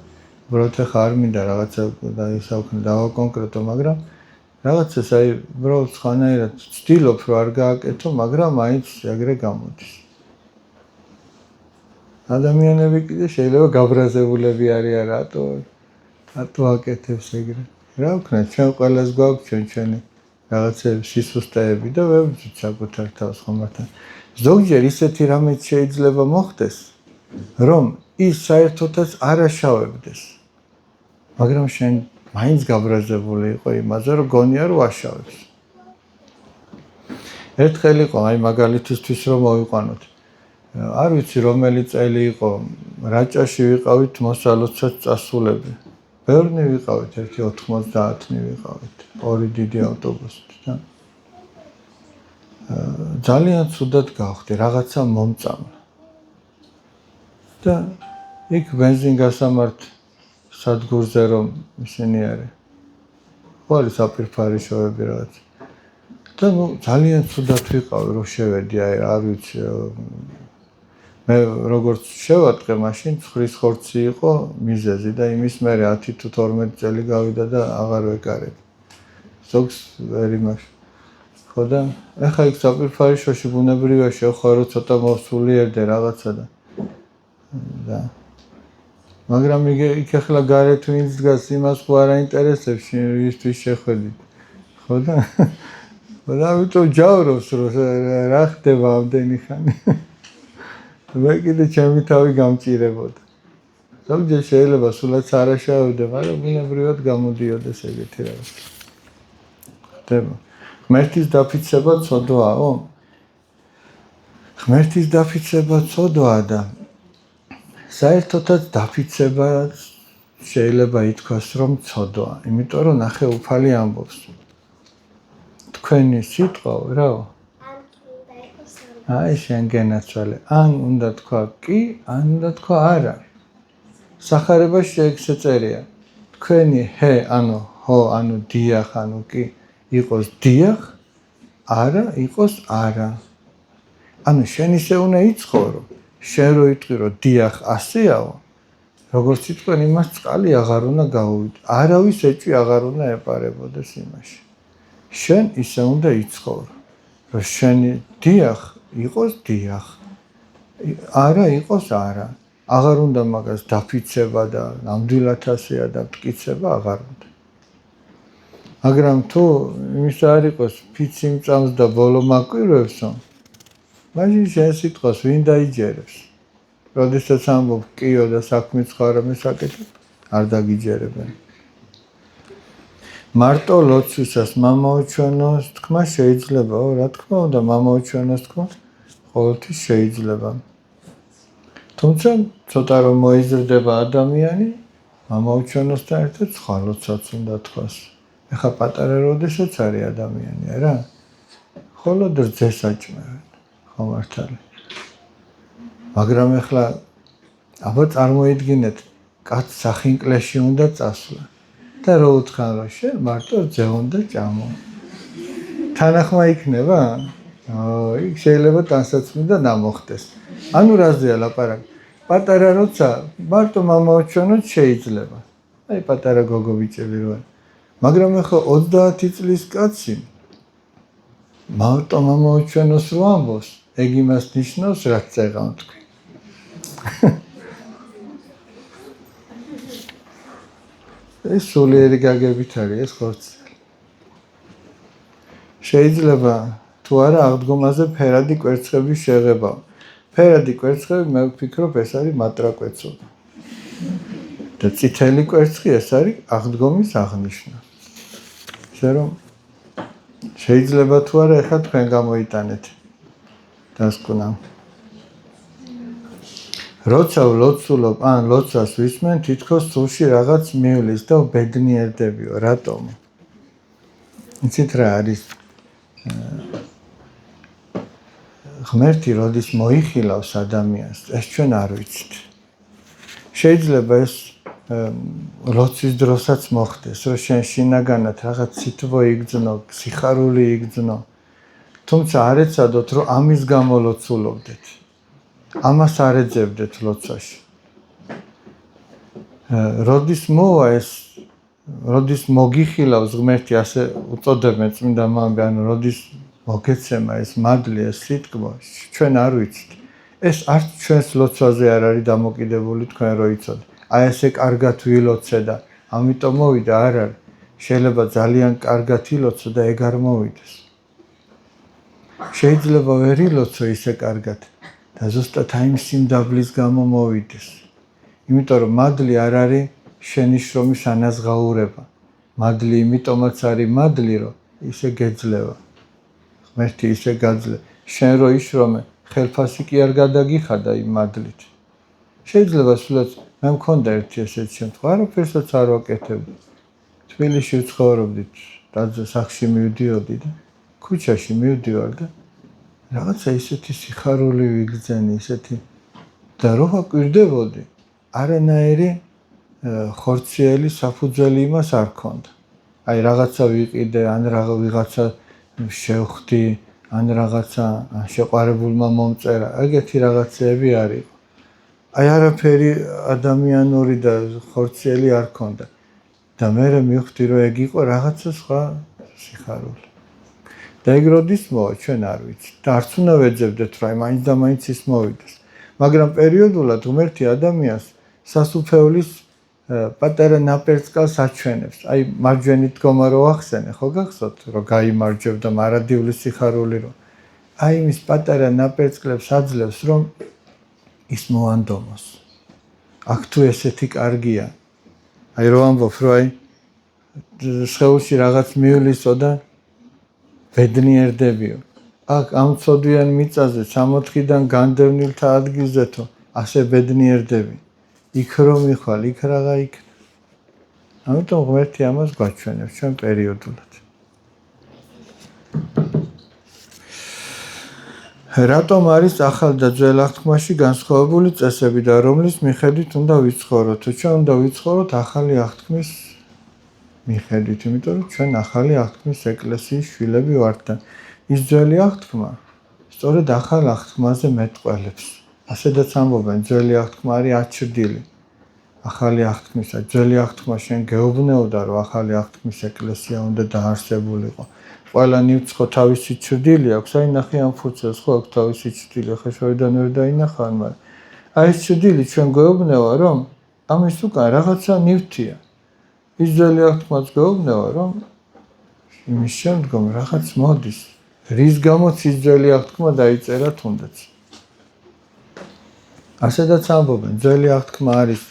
უბრალოდ ხა არ მინდა რაღაცა და ისაუქნე დავაკონკრეტო, მაგრამ რაღაცას აი უბრალოდ სხვანაირად ვცდილობ, რომ არ გააკეთო, მაგრამ მაინც ეგრე გამოდის. ადამიანები კიდე შეიძლება გაბრაზებულები არიან, რატო აკეთებს ეგრე. რა ვქნათ, ჩვენ ყველას გვაქვს ჩვენი რაღაცები სისუსტეები და ვებრძვით საკუთარ თავს ხომართან. ზოგჯერ ისეთი რამე შეიძლება მოხდეს, რომ ის საერთოდაც არ აშავებდეს. მაგრამ შენ მაინც გაბრაზებული იყო იმაზე, რომ გონია რომ აშავებს. ერთხელ იყო, აი მაგალითისთვის რომ მოვიყვანოთ. არ ვიცი რომელი წელი იყო, რაჭაში ვიყავით მოსალოცად წასულები. ბევრნი ვიყავით, 90-ნი ვიყავით, ორი დიდი ავტობუსით და ძალიან ცუდად გავხდი, რაღაცა მომწამლა. და იქ ბენზინგასამართ სადგურზე რომ ისინი არის. ხო არის აპირფარიშოები რაღაც. და ძალიან ცუდად ვიყავი, რომ შევედი, აი არ ვიცი მე როგორც შევატყე მაშინ ცხვრის ხორცი იყო მიზეზი და იმის მერე 10 თუ 12 წელი გავიდა და აღარ ვეკარებ. ზოგს ვერ იმაში. ხო და ეხა იქ საპირფარიშოში ბუნებრივია შევხო რომ ცოტა მოსულიერდე რაღაცა და მაგრამ იქ ახლა გარეთ ვინც დგას იმას ხო არ აინტერესებს ისთვის შეხვედით. ხო და ამიტომ ჯავრობს რომ რა ხდება ამდენი ხანი. მე კიდე ჩემი თავი გამჭირებოდა. ზოგჯერ შეიძლება სულაც არ აშავებდა, მაგრამ ბუნებრივად გამოდიოდეს ეგეთი რაღაც. ხდება. ღმერთის დაფიცება ცოდვაო? ღმერთის დაფიცება ცოდვაა და საერთოდაც დაფიცება შეიძლება ითქვას, რომ ცოდვაა, იმიტომ რომ ნახე უფალი ამბობს. თქვენი სიტყვა რაო? აი შენ გენაცვალე, ან უნდა თქვა კი, ან უნდა თქვა არა. სახარებაში ეგრე წერია. თქვენი ჰე, ანუ ჰო, ანუ დიახ, ანუ კი იყოს დიახ, არა იყოს არა. ანუ შენ ისე უნდა იცხოვრო, შენ რო იტყვი რომ დიახ ასეაო, როგორც იტყვენ იმას წყალი აღარ უნდა გავუვიდ. არავის ეჭვი აღარ უნდა ეპარებოდეს იმაში. შენ ისე უნდა იცხოვრო, რომ შენი დიახ იყოს დიახ, არა იყოს არა. აღარ უნდა მაგას დაფიცება და ნამდვილად ასეა და მტკიცება აღარ უნდა. მაგრამ თუ იმის არ იყოს ფიცი მწამს და ბოლო მაკვირვებსო, მაშინ შენ სიტყვას ვინ დაიჯერებს? როდესაც ამბობ კიო და საქმეც ხარ მესაკეთებ, არ დაგიჯერებენ. მარტო ლოცვისას მამაო ჩვენოს თქმა შეიძლება, რა თქმა უნდა მამაო ჩვენოს თქმა ყოველთვის შეიძლება. თუმცა ცოტა რომ მოიზრდება ადამიანი, მამაო ჩვენოსთან ერთად სხვა ლოცვაც უნდა თქვას. ეხა პატარა როდესაც არის ადამიანი, არა? მხოლოდ რძეს აჭმევენ, ხო მართალი. მაგრამ ეხლა აბა წარმოიდგინეთ, კაცს სახინკლეში უნდა წასვლა. და რო უთხრან რომ შენ მარტო რძე უნდა ჭამო. თანახმა იქნება? იქ შეიძლება ტანსაცმლი და ნამოხდეს. ანუ რაზეა ლაპარაკი? პატარა როცა მარტო მამაო ჩვენოც შეიძლება. აი პატარა გოგო ბიჭები რო არის. მაგრამ ახლა 30 წლის კაცი მარტო მამაო ჩვენოს რო ამბობს, ეგ იმას ნიშნავს, რაც წეღავ თქვი. ეს სულიერი გაგებით არის ეს ხორციელი. შეიძლება თუ არა აღდგომაზე ფერადი კვერცხების შეღება. ფერადი კვერცხები მე ვფიქრობ ეს არის მატრაკვეცობა. და წითელი კვერცხი ეს არის აღდგომის აღნიშვნა. ისე რომ შეიძლება თუ არა ეხლა თქვენ გამოიტანეთ დასკვნა. როცა ვლოცულობ ან ლოცვას ვისმენ, თითქოს სულში რაღაც მივლის და ვბედნიერდებიო. რატომ? იცით რა არის? ღმერთი როდის მოიხილავს ადამიანს, ეს ჩვენ არ ვიცით. შეიძლება ეს ლოცვის დროსაც მოხდეს, რომ შენ შინაგანად რაღაც სითბო იგრძნო, სიხარული იგრძნო. თუმცა არ ეცადოთ, რომ ამის გამო ლოცულობდეთ. ამას არ ეძებდეთ ლოცვაში. როდის მოვა ეს, როდის მოგიხილავს ღმერთი, ასე უწოდებენ წმინდა მამები, ანუ როდის მოგეცემა ეს მადლი, ეს სიტკბო, ჩვენ არ ვიცით. ეს არც ჩვენს ლოცვაზე არ არის დამოკიდებული, თქვენ რო იცოდეთ. აი ესე კარგად ვილოცე და ამიტომ მოვიდა, არ არის. შეიძლება ძალიან კარგად ილოცო და ეგ არ მოვიდეს. შეიძლება ვერ ილოცო ისე კარგად და ზუსტად აი იმ სიმდაბლის გამო მოვიდეს. იმიტომ რომ მადლი არ არის შენი შრომის ანაზღაურება. მადლი იმიტომაც არის მადლი, რომ ისე გეძლევა. ღმერთი ისე გაძლე. შენ რო იშრომე, ხელფასი კი არ გადაგიხადა იმ მადლით. შეიძლება სულაც მე მქონდა ერთი ესეთი შემთხვევა, არაფერსაც არ ვაკეთებდი. თბილისში ვცხოვრობდით, დადზე სახლში მივდიოდი და ქუჩაში მივდივარ და რაღაცა ისეთი სიხარული ვიგრძენი, ისეთი და რო ვაკვირდებოდი, არანაირი ხორციელი საფუძველი იმას არ ქონდა. აი რაღაცა ვიყიდე, ან ვიღაცა შევხვდი, ან რაღაცა შეყვარებულმა მომწერა, ეგეთი რაღაცეები არის. აი არაფერი ადამიანური და ხორციელი არ ქონდა. და მე მივხვდი, რომ ეგ იყო რაღაცა სხვა სიხარული. და ეგ როდის მოვა, ჩვენ არ ვიცით. და არც უნდა ვეძებდეთ, რომ მაინც და მაინც ის მოვიდეს. მაგრამ პერიოდულად ღმერთი ადამიანს სასუფეულის პატარა ნაპერწკალს აჩვენებს. აი მარჯვენით დგომა რო ახსენე, ხო გახსოვთ, რომ გაიმარჯვებდა მარადიული სიხარული რო. აი იმის პატარა ნაპერწკლებს აძლევს, რომ ის მოანდომოს. აქ თუ ესეთი კარგია. აი რო ამბობ, რომ აი სხეულში რაღაც მივლისო და ბედნიერდებიო. აქ ამ ცოდვიან მიწაზე 64-დან განდევნილთა ადგილზეთო ასე ბედნიერდები. იქ რომ მიხვალ, იქ რაღა იქნება. ამიტომ ღმერთი ამას გვაჩვენებს ჩვენ პერიოდულად. რატომ არის ახალ და ძველ აღთქმაში განსხვავებული წესები და რომლის მიხედვით უნდა ვიცხოვროთ? თუ ჩვენ უნდა ვიცხოვროთ ახალი აღთქმის მიხედვით, იმიტომ რომ ჩვენ ახალი აღთქმის ეკლესიის შვილები ვართ და ის ძველი აღთქმა სწორედ ახალ აღთქმაზე მეტყველებს. ასედაც ამბობენ, ძველი აღთქმა არის აჩრდილი. ახალი აღთქმისა, ძველი აღთქმა შენ გეუბნეოდა, რომ ახალი აღთქმის ეკლესია უნდა დაარსებულიყო. ყველა ნივთს ხო თავისი ჩრდილი აქვს, აი ნახე ამ ფურცელს ხო აქვს თავისი ჩრდილი, ხო შორიდან ვერ დაინახავენ, მაგრამ აი ეს ჩრდილი ჩვენ გვეუბნება, რომ ამის უკან რაღაცა ნივთია. ის ძველი აღთქმაც გვეუბნება, რომ იმის შემდგომ რაღაც მოდის, რის გამოც ის ძველი აღთქმა დაიწერა თუნდაც. ასედაც ამბობენ, ძველი აღთქმა არის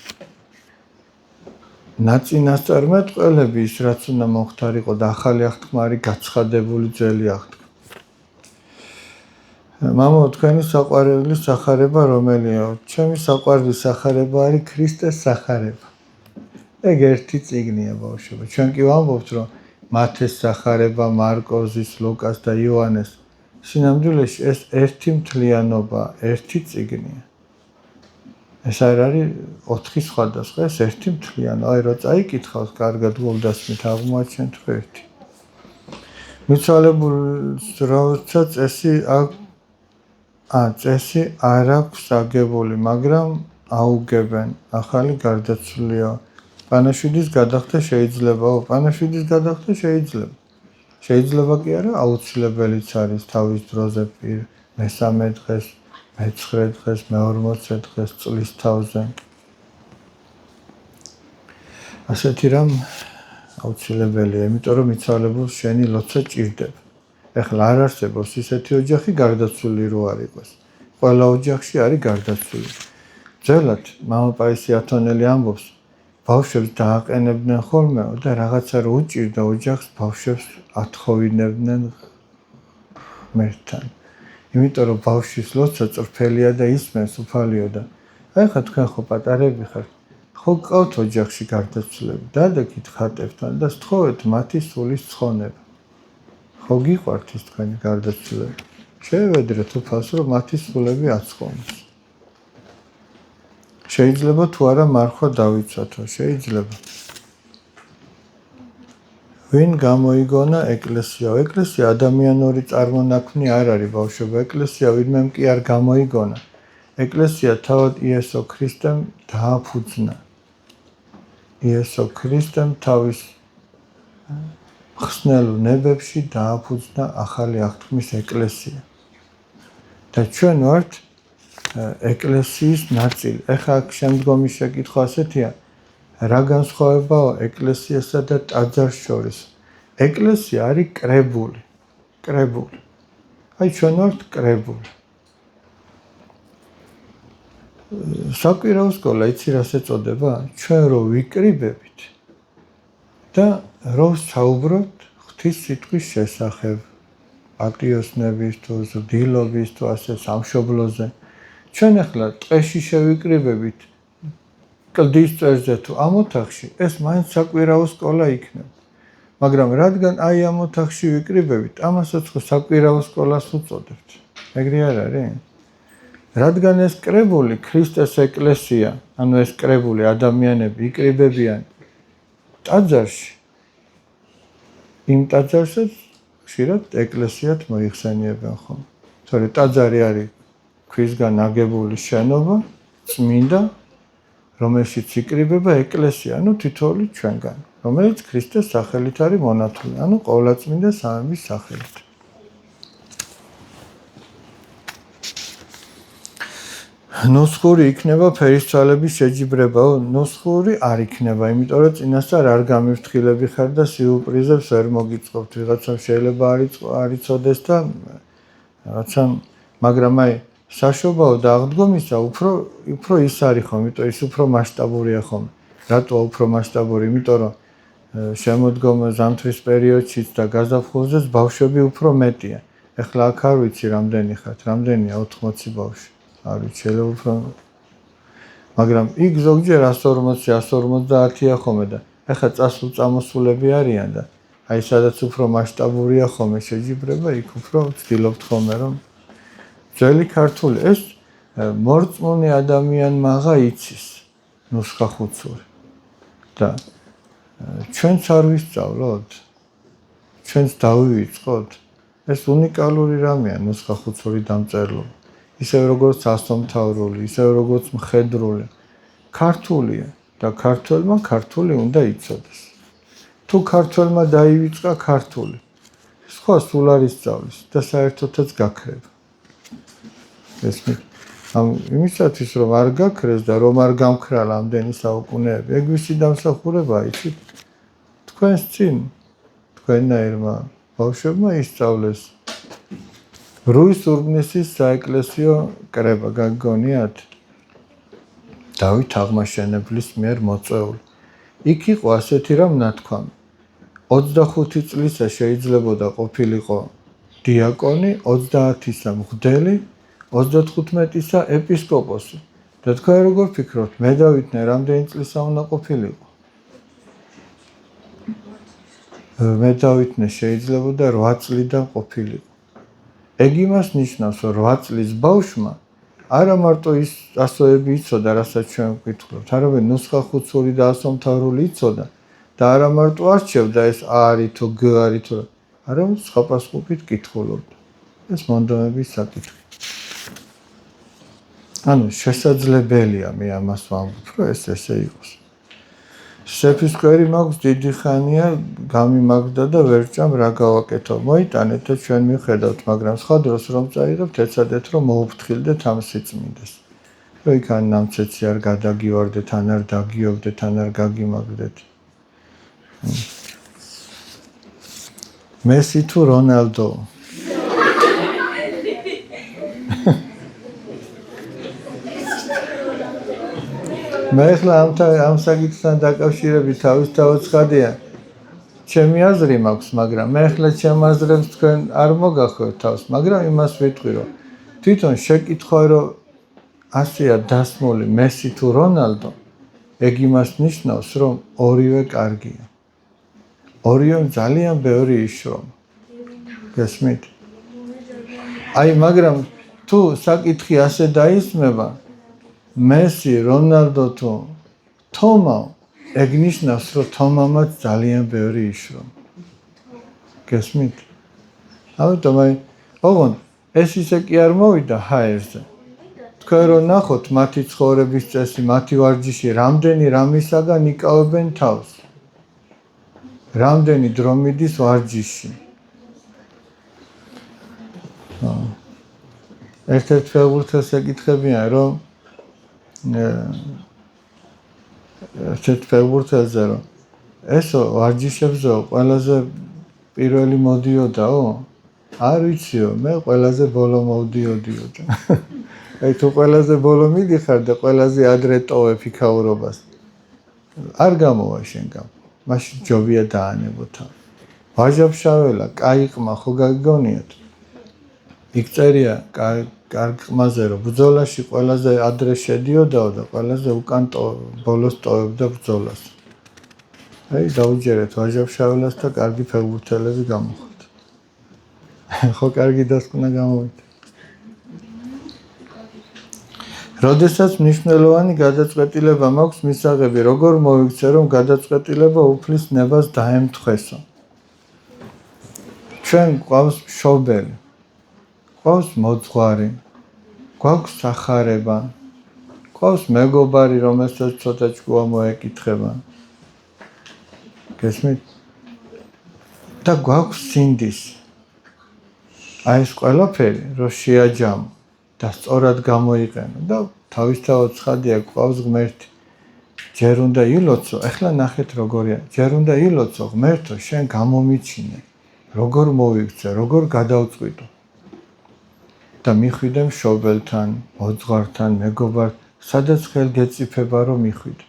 ნაწინასწარმეტყველები, ის რაც უნდა მომხდარიყო და ახალი აღთქმა არის გაცხადებული ძველი აღთქმა. მამო, თქვენი საყვარელი სახარება რომელია? ჩემი საყვარელი სახარება არის ქრისტეს სახარება. ეგ ერთი წიგნია ბავშვობა. ჩვენ კი ვამბობთ, რომ მათეს სახარება, მარკოზის, ლუკას და იოანეს. სინამდვილეში ეს ერთი მთლიანობა, ერთი წიგნია. ეს არ არის 4 სხვადასხვა, ეს ერთი მთლიანობა. აი რო წაიკითხავს კარგად გულდასმით, აღმოაჩენთ ერთი. მიცვალებულს როცა წესი არ აქვს აგებული, მაგრამ აუგებენ. ახალი გარდაცვლიო. პანაშვიდის გადახდა შეიძლება, პანაშვიდის გადახდა შეიძლება. შეიძლება კი არა, აუცილებელიც არის თავის დროზე მესამე დღეს, მე-9 დღეს, მე-40 დღეს წლის თავზე. ასეთი რამ აუცილებელია, იმიტომ რომ მიცვალებულს შენი ლოცვა ჭირდება. ეხლა არ არსებობს ისეთი ოჯახი გარდაცვლილი რო არ იყოს. ყველა ოჯახში არის გარდაცვლილი. ძველად მამაპაისი ათონელი ამბობს, ბავშვებს დააყენებდნენ ხოლმე და რაღაცა რო უჭირდა ოჯახს, ბავშვებს ათხოვინებდნენ ღმერთთან. იმიტომ რომ ბავშვის ლოცვა წრფელია და ისმენს უფალიო და აი ხა თქვენ ხო პატარები ხართ. ხო გყავთ ოჯახში გარდაცვლილები, დადექით ხატებთან და სთხოვეთ მათი სულის ცხონება. ხო გიყვართ ის თქვენი გარდაცვლილები. შეევედრეთ უფალს, რომ მათი სულები აცხოვნოს. შეიძლება თუ არა მარხვა დავიცვათო, შეიძლება. ვინ გამოიგონა ეკლესია? ეკლესია ადამიანური წარმონაქმნი არ არის ბავშვებო, ეკლესია ვინმემ კი არ გამოიგონა. ეკლესია თავად იესო ქრისტემ დააფუძნა. იესო ქრისტემ თავის ხსნელ ნებებში დააფუძნა ახალი აღთქმის ეკლესია. და ჩვენ ვართ ეკლესიის ნაწილი. ეხლა აქ შემდგომი შეკითხვა ასეთია, რა განსხვავებაა ეკლესიასა და ტაძარს შორის? ეკლესია არის კრებული. კრებული. აი ჩვენ ვართ კრებული. საკვირაო სკოლა იცი რას ეწოდება? ჩვენ რო ვიკრიბებით და რო საუბრობთ ღვთის სიტყვის შესახებ, პატიოსნების თუ ზრდილობის თუ ასე სამშობლოზე. ჩვენ ახლა ტყეში შევიკრიბებით კლდის წერზე თუ ამ ოთახში, ეს მაინც საკვირაო სკოლა იქნება. მაგრამ რადგან აი ამ ოთახში ვიკრიბებით, ამასაც ხო საკვირაო სკოლას უწოდებთ. ეგრე არ არის? რადგან ეს კრებული ქრისტეს ეკლესია, ანუ ეს კრებული ადამიანები იკრიბებიან ტაძარში, იმ ტაძარსაც ხშირად ეკლესიად მოიხსენიებენ ხოლმე. თორე ტაძარი არის ქვისგან აგებული შენობა, წმინდა, რომელშიც იკრიბება ეკლესია, ანუ თითოეული ჩვენგან, რომელიც ქრისტეს სახელით არის მონათული, ანუ ყოვლადწმინდა სამების სახელით. ნუსხური იქნება ფერისცვალების შეჯიბრებაო? ნუსხური არ იქნება, იმიტომ რომ წინასწარ არ გამიფრთხილები ხარ და სიურპრიზებს ვერ მოგიწყობთ. ვიღაცამ შეიძლება არ იცოდეს და რაღაცა, მაგრამ აი საშობაო და აღდგომისა უფრო ის არის ხომ, იმიტომ ის უფრო მასშტაბურია ხომ. რატოა უფრო მასშტაბური? იმიტომ რომ შემოდგომა ზამთრის პერიოდშიც და გაზაფხულზეც ბავშვები უფრო მეტია. ეხლა აქ არ ვიცი რამდენი ხართ, რამდენია 80 ბავშვი. არ ვიცი, შეიძლება უფრო. მაგრამ იქ ზოგჯერ 140, 150-ია ხოლმე და ეხლა წამოსულები არიან და აი სადაც უფრო მასშტაბურია ხოლმე შეჯიბრება, იქ უფრო ვცდილობთ ხოლმე რომ ძველი ქართული ეს მორწმუნე ადამიანმაღა იცის ნუსხა ხუცური და ჩვენც არ ვისწავლოთ, ჩვენც დავივიწყოთ, ეს უნიკალური რამეა ნუსხა ხუცური დამწერლობა. ისევ როგორც ასომთავრული, ისევ როგორც მხედრული, ქართულია და ქართველმა ქართული უნდა იცოდეს. თუ ქართველმა დაივიწყა ქართული, სხვა სულ არ ისწავლის და საერთოდაც გაქრება. იმისათვის რომ არ გაქრეს და რომ არ გამქრა რამდენი საუკუნეები, ეგ ვისი დამსახურებაა, იცით? თქვენს წინ, თქვენნაირმა ბავშვებმა ისწავლეს რუის ურბნისის საეკლესიო კრება, გაგონიათ? დავით აღმაშენებლის მიერ მოწვეული. იქ იყო ასეთი რამ ნათქვამი. 25 წლისა შეიძლებოდა ყოფილიყო დიაკონი, 30-ისა მღვდელი, 35-ისა ეპისკოპოსი. და თქვენ როგორ ფიქრობთ, მე დავითნე რამდენი წლისა უნდა ყოფილიყო? მე დავითნე შეიძლებოდა 8 წლიდან ყოფილიყო. ეგ იმას ნიშნავს, რომ 8 წლის ბავშვმა არა მარტო ის ასოები იცოდა, რასაც ჩვენ ვკითხულობთ, არამედ ნუსხა ხუცური და ასომთავრული იცოდა და არა მარტო არჩევდა ეს არის თუ გ არის თუ, არამედ სხვა პასუხით კითხულობდა. ეს მონდომების საკითხი. ანუ შესაძლებელია, მე ამას ვამბობ, რომ ეს ესე იყოს. სეფისკვერი მაქვს დიდი ხანია გამიმაგდა და ვერ ჭამ რა გავაკეთო. მოიტანეთ და ჩვენ მიხედავთ, მაგრამ სხვა დროს რომ წაიღებთ, ეცადეთ რომ მოუფრთხილდეთ ამ სიწმინდეს. რომ იქ ან ნამცეცი არ გადაგივარდეთ, ან არ დაგიობდეთ, ან არ გაგიმაგდეთ. მესი თუ რონალდო? მე ახლა ამ საკითხთან დაკავშირებით თავისთავად ცხადია. ჩემი აზრი მაქვს, მაგრამ მე ახლა ჩემ აზრებს თქვენ არ მოგახსოვთ თავს, მაგრამ იმას ვიტყვი, რომ თვითონ შეკითხვა, რომ ასეა დასმული მესი თუ რონალდო, ეგ იმას ნიშნავს, რომ ორივე კარგია. ორივემ ძალიან ბევრი იშრომა. გესმით? აი, მაგრამ თუ საკითხი ასე დაისმება, მესი, რონალდო თუ თომა, ეგ ნიშნავს, რომ თომამაც ძალიან ბევრი იშრომა. გესმით? ამიტომ აი, ოღონდ ეს ისე კი არ მოვიდა ჰაერზე. თქვენ რომ ნახოთ მათი ცხოვრების წესი, მათი ვარჯიში, რამდენი რამისაგან იკავებენ თავს. რამდენი დრო მიდის ვარჯიში. ერთ-ერთ ფეხბურთელს ეკითხებიან, რომ ერთ-ერთ ფეხბურთელზე, რომ ესო ვარჯიშებზეო ყველაზე პირველი მოდიოდაო? არ ვიციო, მე ყველაზე ბოლო მოვდიოდიო. აი თუ ყველაზე ბოლო მიდიხარ და ყველაზე ადრე ტოვებ იქაურობას, არ გამოვა შენგან. მაშინ ჯობია დაანებო თავი. ვაჟა-ფშაველა, კაი ყმა ხო გაგონიათ? იქ წერია კარგ ყმაზე, რომ ბრძოლაში ყველაზე ადრე შედიოდაო და ყველაზე უკან ბოლოს ტოვებდა ბრძოლას. აი დაუჯერეთ ვაჟა-ფშაველას და კარგი ფეხბურთელები გამოხოთ. ხო კარგი დასკვნა გამოვიდა. როდესაც მნიშვნელოვანი გადაწყვეტილება მაქვს მისაღები, როგორ მოვიქცე, რომ გადაწყვეტილება უფლის ნებას დაემთხესო. ჩვენ გვყავს მშობელი, გვყავს მოძღვარი, გვაქვს სახარება, გვყავს მეგობარი, რომელსაც ცოტა ჭკუა მოეკითხება. გესმით? და გვაქვს სინდისი. აი ეს ყველაფერი, რომ შეაჯამო და სწორად გამოიყენო და თავისთავად ცხადია გვყავს ღმერთი. ჯერ უნდა ილოცო, ახლა ნახეთ როგორია, ჯერ უნდა ილოცო ღმერთო, შენ გამომიჩინე, როგორ მოვიქცე, როგორ გადავწყვიტო. და მიხვიდე მშობელთან, მოძღვართან, მეგობართან, სადაც ხელგეწიფება რომ მიხვიდე.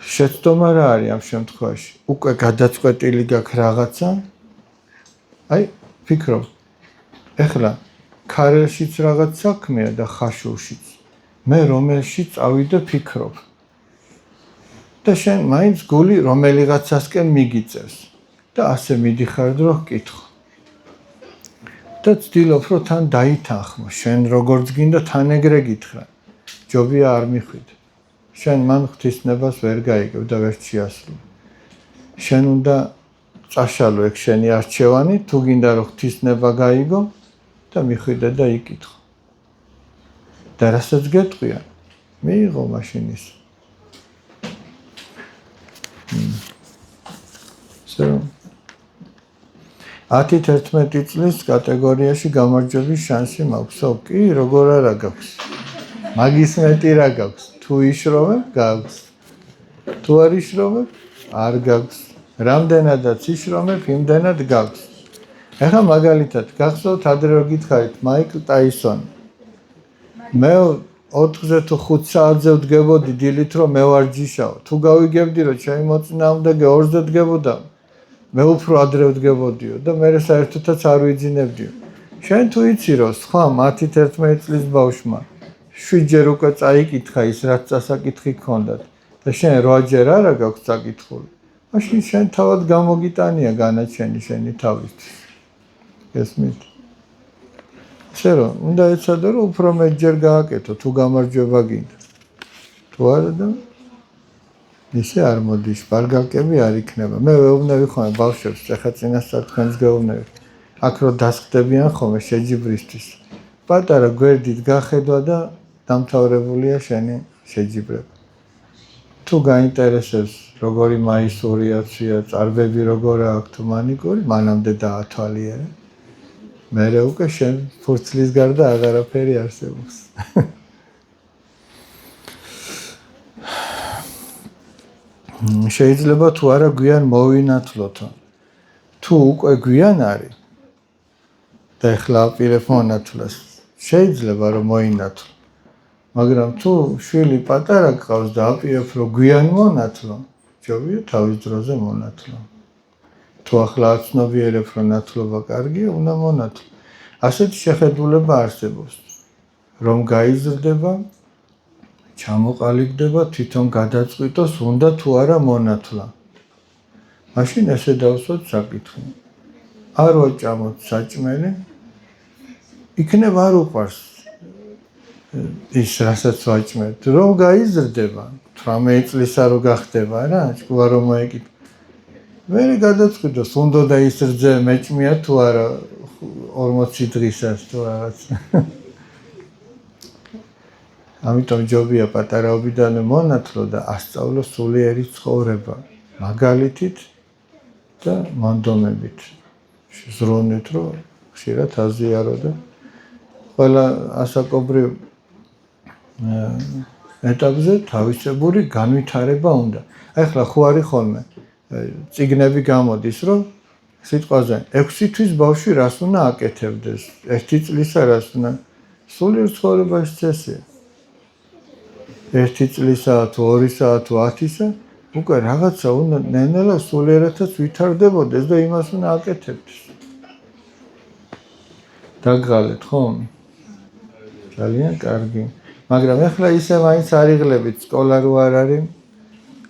შეცდომა რა არის ამ შემთხვევაში? უკვე გადაწყვეტილი გაქვს რაღაცა? აი, ფიქრობ. ეხლა ქარელშიც რაღაც საქმეა და ხაშურშიც. მე რომელშიც წავიდე ფიქრობ. და შენ მაინც გული რომელიღაცასკენ მიგიწევს. და ასე მიდიხარ და ვკითხო. და ცდილობ რომ თან დაითანხმო. შენ როგორც გინდა თან ეგრე გითხრა. ჯობია არ მიხვიდე. შენ მან ღვთისნებას ვერ გაიგებ და ვერ შეასრულე. შენ უნდა წაშალო ეგ შენი არჩევანი, თუ გინდა რომ ღვთისნება გაიგო და მიხვიდე და იკითხო. და რასაც გეტყვია, მიიღო მაშინ ის. So 10-11 წლის კატეგორიაში გამარჯვების შანსი მაქვს. კი, როგორ არა გაქვს. მაგის მეტი რა გაქვს? თუ იშრომებ, გაქვს. თუ არ იშრომებ, არ გაქვს. რამდენადაც იშრომებ, იმდენად გაქვს. ეხლა მაგალითად, გახსოვთ ადრე რომ გითხარით მაიკლ ტაისონი. მე 4-ზე თუ 5 საათზე ვდგებოდი დილით რომ მე ვარჯიშაო. თუ გავიგებდი რომ ჩემი მოწინააღმდეგე 2-ზე დგებოდა, მე უფრო ადრე ვდგებოდიო და მე საერთოდაც არ ვიძინებდიო. შენ თუ იცი რომ სხვა 10-11 წლის ბავშვმა 7 ჯერ უკვე წაიკითხა ის რაც წასაკითხი ჰქონდათ და შენ 8 ჯერ არა გაქვს წაკითხული. მაშინ შენ თავად გამოგიტანია განაჩენი შენი თავისთვის. გესმით? ისე რომ უნდა ეცადო რომ უფრო მეტჯერ გააკეთო თუ გამარჯვება გინდა. თუ არა და ისე არ მოდის, ბარგალკები არ იქნება. მე ვეუბნები ხოლმე ბავშვებს, ეხლა წინასწარ თქვენს გეუბნებით. აქ რო დასხდებიან ხოლმე შეჯიბრისთვის. პატარა გვერდით გახედვა და დამთავრებულია შენი შეჯიბრება. თუ გაინტერესებს როგორი მაისურიაცია, წარბები როგორ აქვს თუ მანიკური, მანამდე დაათვალიერე. მერე უკვე შენ ფურცლის გარდა აღარაფერი არსებობს. შეიძლება თუ არა გვიან მოვინათლოთო. თუ უკვე გვიან არის და ეხლა აპირებ მონათლას, შეიძლება რომ მოინათლო. მაგრამ თუ შვილი პატარა გყავს და აპირებ რომ გვიან მონათლო, ჯობია თავის დროზე მონათლო. თუ ახლა აცნობიერებ რომ ნათლობა კარგია, უნდა მონათლო. ასეთი შეხედულება არსებობს, რომ გაიზრდება, ჩამოყალიბდება, თვითონ გადაწყვიტოს, უნდა თუ არა მონათლა. მაშინ ესე დავსვათ საკითხი. არ ვაჭამოთ საჭმელი, იქნებ არ უყვარს ის რასაც ვაჭმევთ, რომ გაიზრდება, 18 წლისა რო გახდება რა, ჭკუა რომ მოეკით. მერე გადაწყვიტოს, უნდა და ის რძე მეჭმია თუ არა 40 დღისას თუ რაღაც. ამიტომ ჯობია პატარაობიდანვე მონათლო და ასწავლო სულიერი ცხოვრება, მაგალითით და მონდომებით. ზრუნვით რომ ხშირად აზიარო და ყველა ასაკობრივ ეტაპზე თავისებური განვითარება უნდა. ახლა ხო არის ხოლმე წიგნები გამოდის, რომ სიტყვაზე 6 თვის ბავშვი რას უნდა აკეთებდეს, 1 წლისა რას უნდა, სულიერ ცხოვრებაში წესია. 1 წლისა თუ 2-სა თუ 10-ისა, უკვე რაღაცა უნდა ნენელა სულიერათაც ვითარდებოდეს და იმას უნდა აკეთებდეს. დაგღალეთ ხომ? ძალიან კარგი. მაგრამ ახლა ისე მაინც არიღლებით, სკოლა რო არ არის,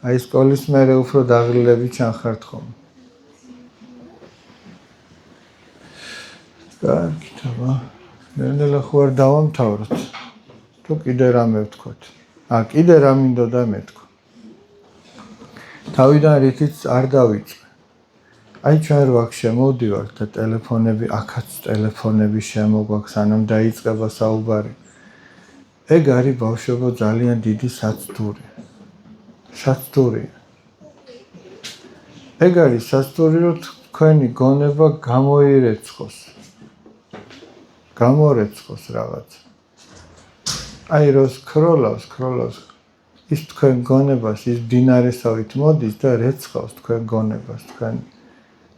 აი სკოლის მერე უფრო დაღლილები ჩანხართ ხომ? კარგი, თქო. ნენელა ხო არ დავამთავროთ. თუ კიდე რამე ვთქვათ. კიდე რა მინდოდა მეთქვა. თავიდან რითიც არ დავიწყე. აი ჩვენ რვაქ შემოვდივართ და ტელეფონები, აქაც ტელეფონები შემოგვაქვს, სანამ დაიწყება საუბარი. ეგ არის ბავშვობა ძალიან დიდი საცდური. საცდურია. ეგ არის საცდური, რომ თქვენი გონება გამოირეცხოს. გამორეცხოს რაღაც. აი როს ქროლავს, ის თქვენ გონებას, ის დინარესავით მოდის და რეცხავს თქვენ გონებას, თქვენ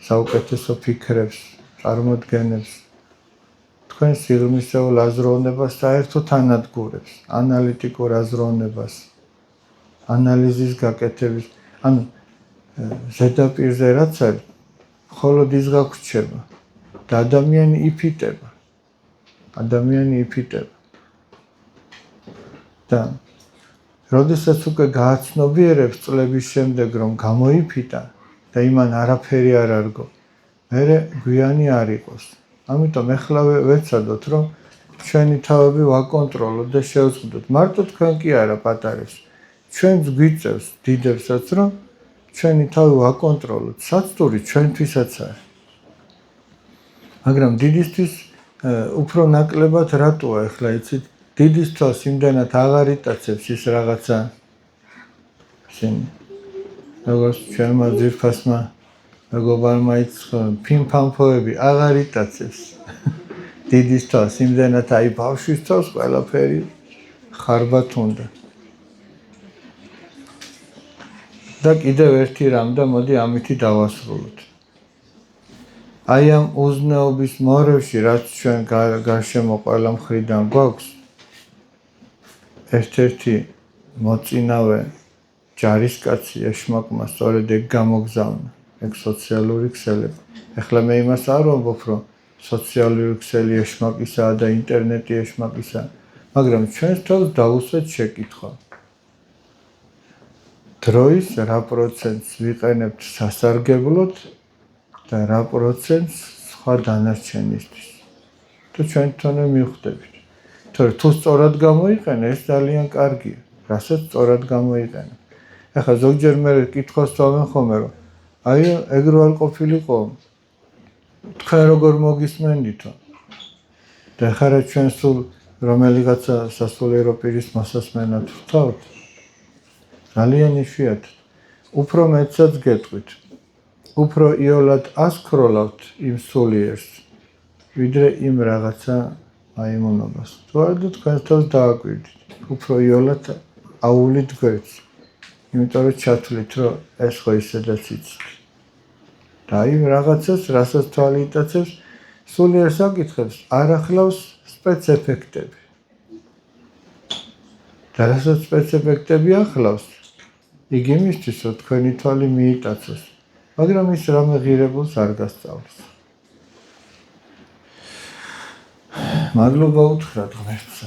საუკეთესო ფიქრებს, წარმოდგენებს, თქვენ სიღრმისეულ აზროვნებას საერთოდ ანადგურებს, ანალიტიკურ აზროვნებას, ანალიზის გაკეთების, ანუ ზედაპირზე რაც არის, მხოლოდ ის გაგვრჩება და ადამიანი იფიტება. და როდესაც უკვე გააცნობიერებს წლების შემდეგ, რომ გამოიფიტა და იმან არაფერი არ არგო, მერე გვიანი არ იყოს. ამიტომ ეხლავე ვეცადოთ, რომ ჩვენი თავები ვაკონტროლოთ და შევწყვიტოთ. მარტო თქვენ კი არა პატარებს. ჩვენც გვიწევს დიდებსაც, რომ ჩვენი თავი ვაკონტროლოთ. საცდური ჩვენთვისაც არის. მაგრამ დიდისთვის უფრო ნაკლებად რატოა ეხლა იცით? დიდის თვალს იმდენად აღარ იტაცებს ის რაღაცა ისინი როგორც ჩვენმა ძირფასმა მეგობარმა იცოდა ფიმფამფოები აღარ იტაცებს დიდის თვალს იმდენად აი ბავშვის თვალს ყველაფერი ხარბად უნდა და კიდევ ერთი რამ და მოდი ამითი დავასრულოთ აი ამ უზნეობის მორევში რაც ჩვენ გარშემო ყველა მხრიდან გვაქვს ერთ-ერთი მოწინავე ჯარისკაცი ეშმაკმა სწორედ ეგ გამოგზავნა, ეგ სოციალური ქსელები. ეხლა მე იმას არ ვამბობ, რომ სოციალური ქსელი ეშმაკისაა და ინტერნეტი ეშმაკისაა, მაგრამ ჩვენს თავს დავუსვეთ შეკითხვა. დროის რა პროცენტს ვიყენებთ სასარგებლოდ და რა პროცენტს სხვა დანარჩენისთვის. თუ ჩვენ თვითონვე მივხვდებით. თორე თუ სწორად გამოიყენე, ეს ძალიან კარგია, რასაც სწორად გამოიყენე. ეხლა ზოგჯერ მე კითხვას ვამენ ხოლმე, რომ აი ეგ რო არ ყოფილიყო, თქვენ როგორ მოგისმენდითო? და ეხლა რა ჩვენ სულ რომელიღაცა სასულიერო პირის მოსასმენად ვთავთ? ძალიან იშვიათად. უფრო მეტსაც გეტყვით. უფრო იოლად ასქროლავთ იმ სულიერს, ვიდრე იმ რაღაცა აიმონობას. თუ არა და თქვენს თავს დააკვირდით. უფრო იოლად აუვლით გვერდს. იმიტომ რომ ჩათვლით, რომ ეს ხო ისედაც იცით. და აი რაღაცას, რასაც თვალი იტაცებს, სულიერ საკითხებს არ ახლავს სპეცეფექტები. და რასაც სპეცეფექტები ახლავს, იგი იმისთვის, რომ თქვენი თვალი მიიტაცოს, მაგრამ ის რამე ღირებულს არ გასწავლის. მადლობა უთხრათ ღმერთს.